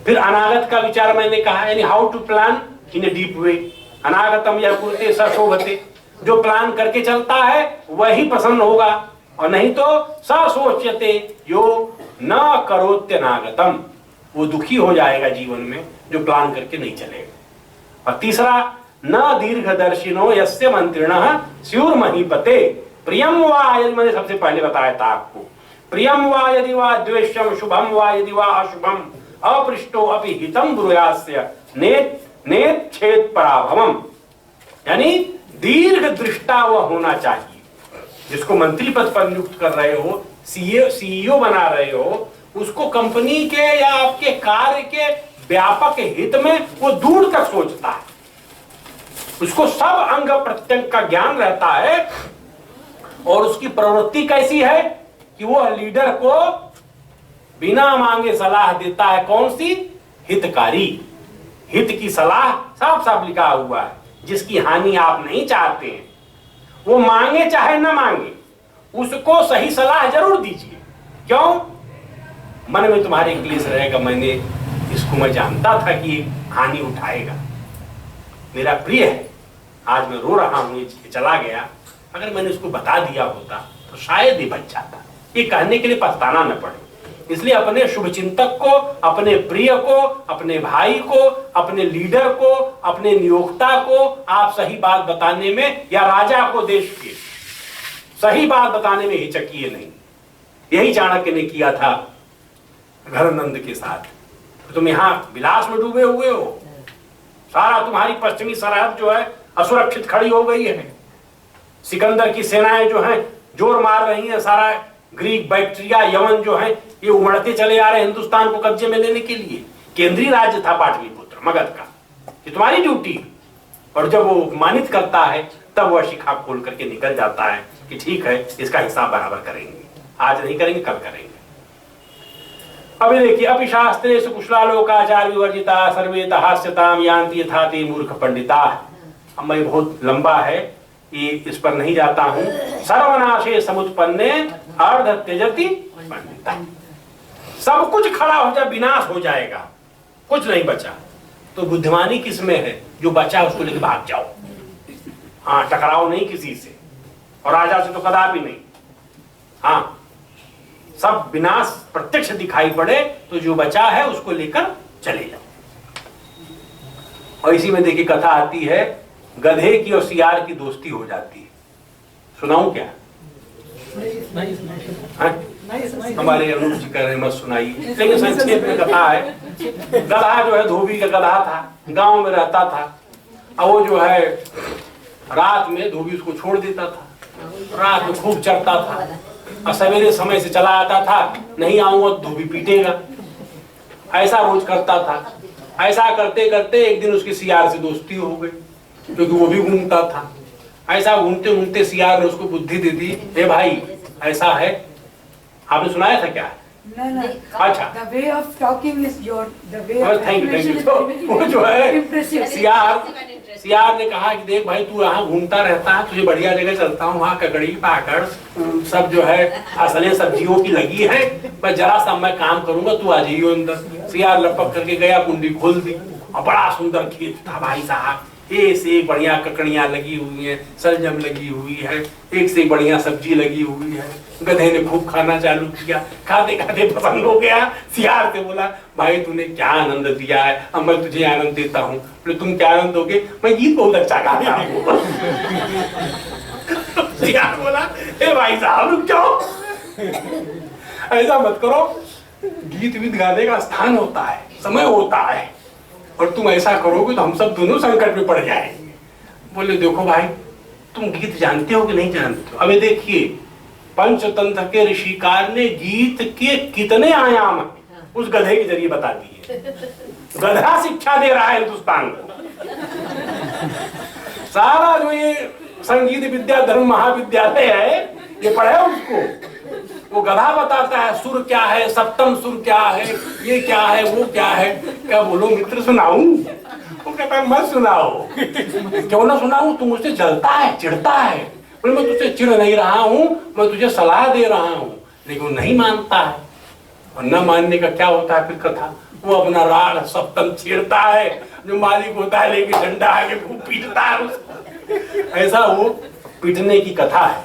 फिर अनागत का विचार मैंने कहा, यानी how to plan in a deep way. अनागतम यह कुरते सशोभते, जो प्लान करके चलता है वही प्रसन्न होगा, और नहीं तो ससोच्यते यो न करोत्यनागतम, वो दुखी हो जाएगा जीवन में जो प्लान करके नहीं चलेगा। और तीसरा, न दीर्घदर्शिनो यस्य मंत्रिणः स्युर्महीपते प्रियम वा, यदि मैंने सबसे पहले बताया था आपको, प्रियम वा यदि वा द्वेषम, शुभम वा यदि वा अशुभम, अपृष्टो अपि हितम ब्रूयास्य नेच्छेद पराभवम, यानी दीर्घ दृष्टा वह होना चाहिए। जिसको मंत्री पद पर नियुक्त कर रहे हो, सीईओ बना रहे हो, उसको कंपनी के या आपके कार्य के व्यापक हित में वो दूर तक सोचता है, उसको सब अंग प्रत्यंग का ज्ञान रहता है, और उसकी प्रवृत्ति कैसी है कि वह लीडर को बिना मांगे सलाह देता है। कौन सी? हितकारी, हित की सलाह साफ साफ लिखा हुआ है, जिसकी हानि आप नहीं चाहते हैं, वो मांगे चाहे न मांगे, उसको सही सलाह जरूर दीजिए। क्यों? मन में तुम्हारे क्लेश रहेगा, मैंने इसको मैं जानता था कि हानि उठाएगा, मेरा प्रिय है, आज मैं रो रहा हूं, ये चला गया, अगर मैंने उसको बता दिया होता तो शायद ही बच जाता। ये कहने के लिए पछताना न पड़े। इसलिए अपने शुभचिंतक को, अपने प्रिय को, अपने भाई को, अपने लीडर को, अपने नियोक्ता को आप सही बात बताने में, या राजा को देश के सही बात बताने में हिचकिए नहीं। यही चाणक्य ने किया था घरनंद के साथ। तुम यहाँ विलास में डूबे हुए हो, सारा तुम्हारी पश्चिमी सरहद जो है असुरक्षित खड़ी हो गई है, सिकंदर की सेनाएं जो हैं जोर मार रही हैं, सारा ग्रीक, बैक्ट्रिया, यमन जो है ये उमड़ते चले आ रहे हैं हिंदुस्तान को कब्जे में लेने के लिए। केंद्रीय राज्य था पाटलिपुत्र मगध का, ये तुम्हारी ड्यूटी। और जब वो अपमानित करता है तब वह शिखा खोल करके निकल जाता है कि ठीक है, इसका हिसाब बराबर करेंगे, आज नहीं करेंगे कल करेंगे। अभी देखिए, अपि शास्त्रेषु कुशलालोकाचार विवर्जिता सर्वे हास्यताम यान्ति यथा ते मूर्ख पंडिता। अब मैं बहुत लंबा है, ये इस पर नहीं जाता हूं। सर्वनाशे समुत्पन्ने अर्ध त्यजति पंडिता, सब कुछ खड़ा हो जाए, विनाश हो जाएगा, कुछ नहीं बचा। तो बुद्धिमानी किसमें है? जो बचा उसको लेकर भाग जाओ। हाँ, टकराओ नहीं किसी से, और राजा से तो कदापि नहीं। हाँ, सब विनाश प्रत्यक्ष दिखाई पड़े तो जो बचा है उसको लेकर चले जाओ। और इसी में देखिए कथा आती है, गधे की और सियार की दोस्ती हो जाती है। सुनाऊं क्या? हमारे अनूप जी कह रहे मत सुनाइए, लेकिन संक्षेप में कथा है। गधा जो है धोबी का गधा था, गांव में रहता था। और वो जो है रात में धोबी उसको छोड़ देता था, रात में खूब चरता था, और सवेरे समय से चला आता था, नहीं आऊंगा तो धोबी पीटेगा। ऐसा रोज करता था। ऐसा करते करते एक दिन उसकी सियार से दोस्ती हो गई, क्योंकि वो भी घूमता था। ऐसा घूमते घूमते सियार ने उसको बुद्धि दे दी, ए भाई ऐसा है, आपने सुनाया था क्या? अच्छा, the way of talking is your, the way of thank explanation you. is very, वो very जो है impressive. सियार ने कहा कि देख भाई, तू यहाँ घूमता रहता है, तुझे बढ़िया जगह चलता हूँ, वहाँ ककड़ी पाकड़ सब जो है फसलें सब्जियों की लगी है, बस जरा सा मैं काम करूंगा, तू आ जाइयो अंदर। सियार लपक करके गया, कुंडी खोल दी, और बड़ा सुंदर खेत था भाई साहब, एक से एक बढ़िया ककड़ियां लगी हुई है, सलजम लगी हुई है, एक से एक बढ़िया सब्जी लगी हुई है। गधे ने खूब खाना चालू किया, खाते खाते पसंद हो गया। सियार से बोला, भाई तूने क्या आनंद दिया है, अब मैं तुझे आनंद देता हूँ। बोले तुम क्या आनंद दोगे? मैं गीत बहुत अच्छा गाता हूँ। सियार बोला, ए भाई साहब रुक जाओ, ऐसा मत करो, गीत वीत गाने का स्थान होता है, समय होता है, और तुम ऐसा करोगे तो हम सब दोनों संकट में पड़ जाएंगे। बोले देखो भाई, तुम गीत जानते हो कि नहीं जानते हो? अबे देखिए, पंचतंत्र के ऋषिकार ने गीत के कितने आयाम उस गधे के जरिए बता दिए। गधा शिक्षा दे रहा है हिंदुस्तान को। सारा जो ये संगीत विद्या धर्म महाविद्यालय है, ये पढ़े उसको, वो गधा बताता है सुर क्या है, सप्तम सुर क्या है, ये क्या है, वो क्या है। क्या बोलो मित्र सुनाऊं? वो कहता है मत सुनाओ। क्यों ना सुनाऊं? तू मुझसे जलता है, चिढ़ता है। बोले मैं तुझसे चिढ़ नहीं रहा हूं, मैं तुझे सलाह दे रहा हूं। लेकिन वो नहीं मानता है, और न मानने का क्या होता है फिर कथा, वो अपना राग सप्तम छेड़ता है, जो मालिक होता है लेके डंडा आगे वो पीटता है उसको। ऐसा वो पीटने की कथा है।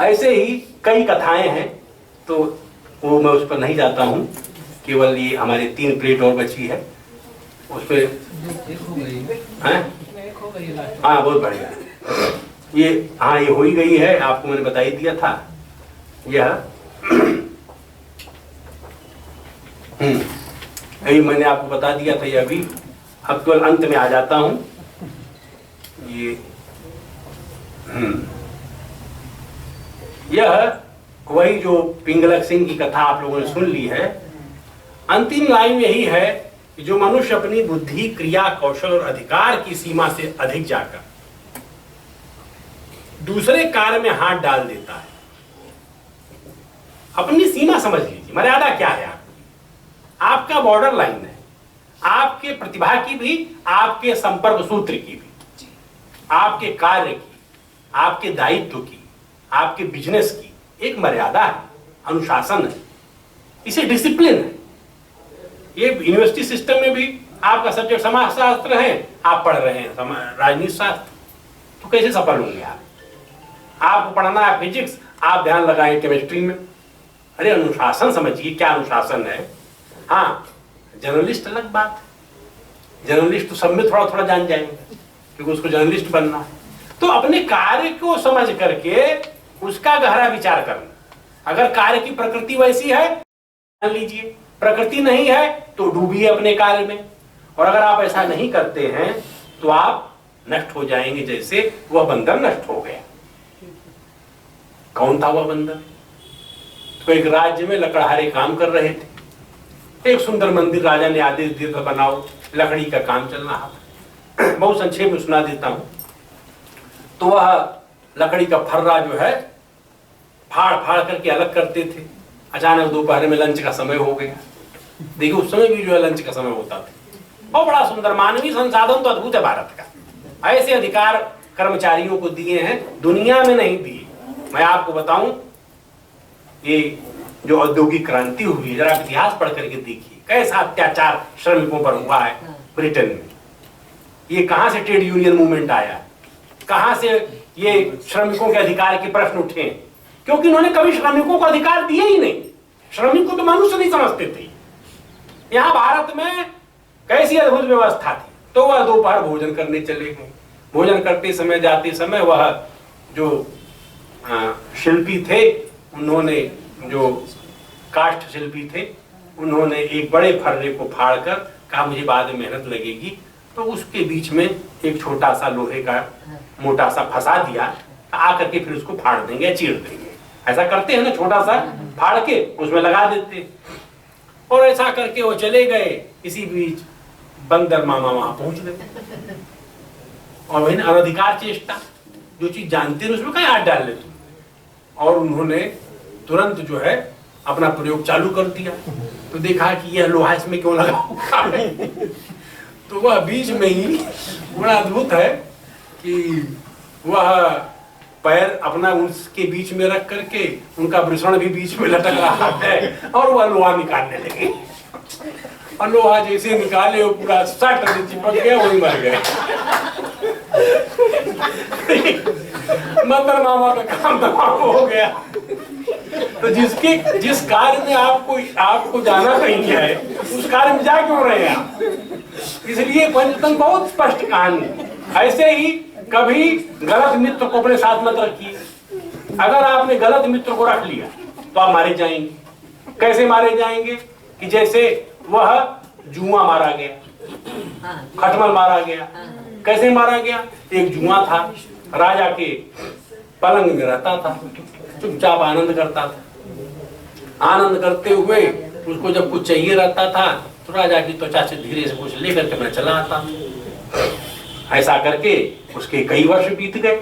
ऐसे ही कई कथाएं हैं, तो वो मैं उस पर नहीं जाता हूं। केवल ये हमारे 3 प्लेट और बची है, उस पर हाँ बहुत बढ़िया ये, हाँ ये हो ही गई है, आपको मैंने बता ही दिया था। यह अभी मैंने आपको बता दिया था ये अभी। अब केवल अंत में आ जाता हूं। ये यह वही जो पिंगलक सिंह की कथा आप लोगों ने सुन ली है। अंतिम लाइन यही है कि जो मनुष्य अपनी बुद्धि, क्रिया, कौशल और अधिकार की सीमा से अधिक जाकर दूसरे कार्य में हाथ डाल देता है, अपनी सीमा समझ लीजिए, मर्यादा क्या है आपका बॉर्डर लाइन है, आपके प्रतिभा की भी, आपके संपर्क सूत्र की भी, आपके कार्य की, आपके दायित्व की, आपके बिजनेस की एक मर्यादा है, अनुशासन है, इसे डिसिप्लिन है। ये यूनिवर्सिटी सिस्टम में भी आपका सब्जेक्ट समाजशास्त्र है, आप पढ़ रहे हैं राजनीति शास्त्र, तो कैसे सफल होंगे आप? आपको पढ़ना है फिजिक्स, आप ध्यान लगाएं केमिस्ट्री में। अरे अनुशासन समझिए, क्या अनुशासन है। हाँ जर्नलिस्ट अलग बात है, जर्नलिस्ट तो सब में थोड़ा थोड़ा जान जाएंगे, क्योंकि उसको जर्नलिस्ट बनना है। तो अपने कार्य को समझ करके उसका गहरा विचार करना। अगर कार्य की प्रकृति वैसी है मान लीजिए, प्रकृति नहीं है तो डूबिए अपने कार्य में। और अगर आप ऐसा नहीं करते हैं तो आप नष्ट हो जाएंगे, जैसे वह बंदर नष्ट हो गया। कौन था वह बंदर? तो एक राज्य में लकड़हारे काम कर रहे थे। एक सुंदर मंदिर राजा ने आदेश दिया बनाओ, लकड़ी का काम चल रहा था। बहुत संक्षेप में सुना देता हूं। तो वह लकड़ी का फर्रा जो है फाड़ फाड़ करके अलग करते थे। अचानक दोपहर में लंच का समय हो गया। देखिए उस समय भी जो है लंच का समय होता था। और बड़ा सुंदर मानवीय संसाधन तो अद्भुत है भारत का। ऐसे अधिकार कर्मचारियों को दिए हैं, दुनिया में नहीं दिए। मैं आपको बताऊं, ये जो औद्योगिक क्रांति हुई है, जरा इतिहास पढ़ करके देखिए कैसा अत्याचार श्रमिकों पर हुआ है ब्रिटेन में। ये कहां से ट्रेड यूनियन मूवमेंट आया, कहां से ये श्रमिकों के अधिकार के प्रश्न उठे? क्योंकि उन्होंने कभी श्रमिकों को अधिकार दिए ही नहीं। श्रमिक को तो मनुष्य नहीं समझते थे। यहां भारत में कैसी अद्भुत व्यवस्था थी। तो वह दोपहर भोजन करने चले गए। भोजन करते समय, जाते समय वह जो शिल्पी थे, उन्होंने, जो काष्ठ शिल्पी थे, उन्होंने एक बड़े फर्रे को फाड़कर कहा मुझे बाद में मेहनत लगेगी, तो उसके बीच में एक छोटा सा लोहे का मोटा सा फंसा दिया, आकर के फिर उसको फाड़ देंगे, चीर देंगे। ऐसा करते हैं ना, छोटा सा फाड़ के उसमें लगा देते। और ऐसा करके वो चले गए। इसी बीच बंदर मामा वहां पहुंच गए। और वही अनधिकार चेष्टा, जो चीज जानते हैं उसमें कहीं हाथ डाल ले तुम। और उन्होंने तुरंत जो है अपना प्रयोग चालू कर दिया। तो देखा कि यह लोहा इसमें क्यों लगा हुआ है। तो वह बीच में ही, बड़ा अद्भुत है कि वह पैर अपना उसके बीच में रख करके, उनका वृषण भी बीच में लटक रहा है, और वह लोहा निकालने लगे। और लोहा जैसे निकाले वो पूरा सट से चिपक गया, वही मर गए। मंदर मामा का काम तमाम हो गया। तो जिस कार्य में आपको जाना नहीं है, उस कार्य में जा क्यों रहे हैं आप? इसलिए पंचतंत्र बहुत स्पष्ट कहानी। ऐसे ही कभी गलत मित्र को अपने साथ मत रखिए। अगर आपने गलत मित्र को रख लिया तो आप मारे जाएंगे। कैसे मारे जाएंगे? कि जैसे वह जुआ मारा गया, खटमल मारा गया। कैसे मारा गया? एक जुआ था, राजा के पलंग में रहता था, चुपचाप आनंद करता था। आनंद करते हुए उसको जब कुछ चाहिए रहता था तो राजा की त्वचा से धीरे से कुछ लेकर के मैं चला आता। ऐसा करके उसके कई वर्ष बीत गए।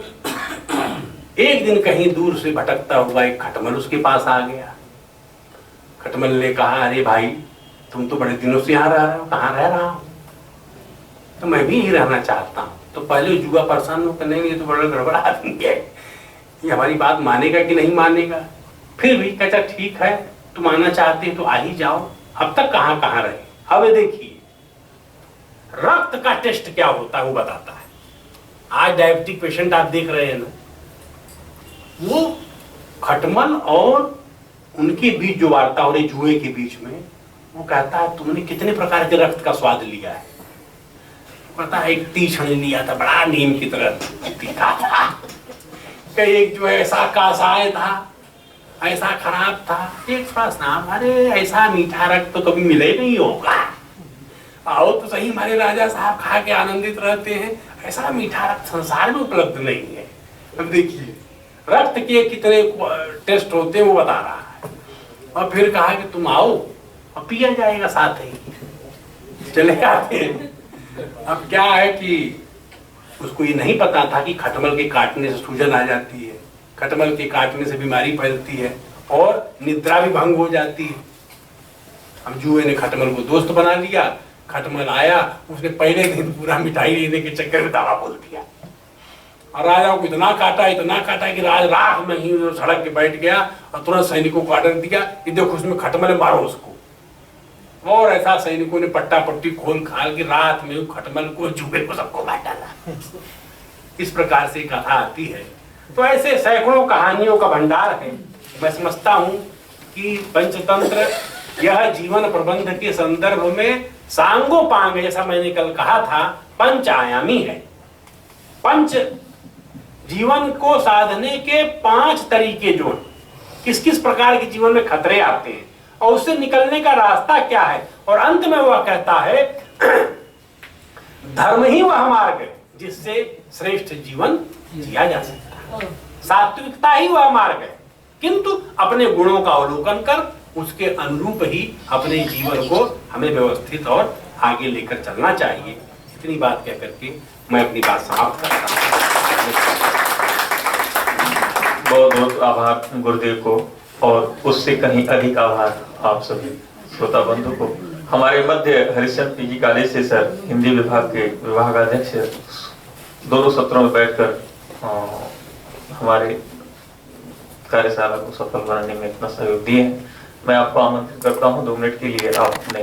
एक दिन कहीं दूर से भटकता हुआ एक खटमल उसके पास आ गया। खटमल ने कहा, अरे भाई तुम तो बड़े दिनों से यहाँ रह रहे हो, कहाँ रह रहा हूँ? तो मैं भी यही रहना चाहता हूँ। तो पहले जुआ परेशान हो, नहीं ये तो बड़ा गड़बड़ आदमी है, ये हमारी बात मानेगा कि नहीं मानेगा। फिर भी कहता ठीक है, तुम आना चाहते हैं तो आ ही जाओ। अब तक कहाँ कहाँ रहे। अब देखिए रक्त का टेस्ट क्या होता है वो बताता है। आज डायबिटिक पेशेंट आप देख रहे हैं ना, वो खटमल और उनके बीच जो वार्ता हो रही जुए के बीच में, वो कहता है तुमने कितने प्रकार के रक्त का स्वाद लिया है? कहता है एक तीक्ष्ण लिया था, बड़ा नीम की तरह तीखा था। कई एक जो ऐसा कासाय था, ऐसा खराब था। एक थोड़ा सा, अरे ऐसा मीठा रक्त तो कभी मिले नहीं होगा। आओ तो सही, हमारे राजा साहब खा के आनंदित रहते हैं, ऐसा मीठा रक्त संसार में उपलब्ध नहीं है। अब देखिए रक्त के कितने टेस्ट होते हैं वो बता रहा है। और फिर कहा कि तुम आओ और पिया जाएगा साथ ही। चले आते हैं। अब क्या है कि उसको ये नहीं पता था कि खटमल के काटने से सूजन आ जाती है, खटमल के काटने से बीमारी फैलती है और निद्रा भी भंग हो जाती है। अब जुए ने खटमल को दोस्त बना लिया। खटमल आया, उसने पहले दिन पूरा मिठाई लेने के चक्कर में दवा बोल दिया और राजा को इतना काटा कि राज राख में ही सड़क के बैठ गया और तुरंत सैनिकों को ऑर्डर दिया कि देखो उसमें खटमल है, मारो उसको। और ऐसा सैनिकों ने पट्टा पट्टी खोल खाल के रात में खटमल को जुए को सबको मार डाला। इस प्रकार से कथा आती है। तो ऐसे सैकड़ों कहानियों का भंडार है। मैं समझता हूँ कि पंचतंत्र यह जीवन प्रबंध के संदर्भ में सांगोपांग, जैसा मैंने कल कहा था, पंच आयामी है। पंच जीवन को साधने के 5 तरीके जो किस किस प्रकार के जीवन में खतरे आते हैं और उससे निकलने का रास्ता क्या है। और अंत में वह कहता है धर्म ही वह मार्ग है जिससे श्रेष्ठ जीवन जिया जा सकता है। सात्विकता ही वह मार्ग है, किंतु अपने गुणों का अवलोकन कर उसके अनुरूप ही अपने जीवन को हमें व्यवस्थित और आगे लेकर चलना चाहिए। इतनी बात कह करके मैं अपनी बात समाप्त करता हूँ। बहुत बहुत आभार गुरुदेव को, और उससे कहीं अधिक आभार आप सभी श्रोता बंधु को। हमारे मध्य हरिश्चंद्र पीजी कॉलेज से सर हिंदी विभाग के विभागाध्यक्ष दोनों सत्रों में बैठकर हमारे कार्यशाला को सफल बनाने में इतना सहयोग दिए हैं। मैं आपको आमंत्रित करता हूं 2 मिनट के लिए आप अपने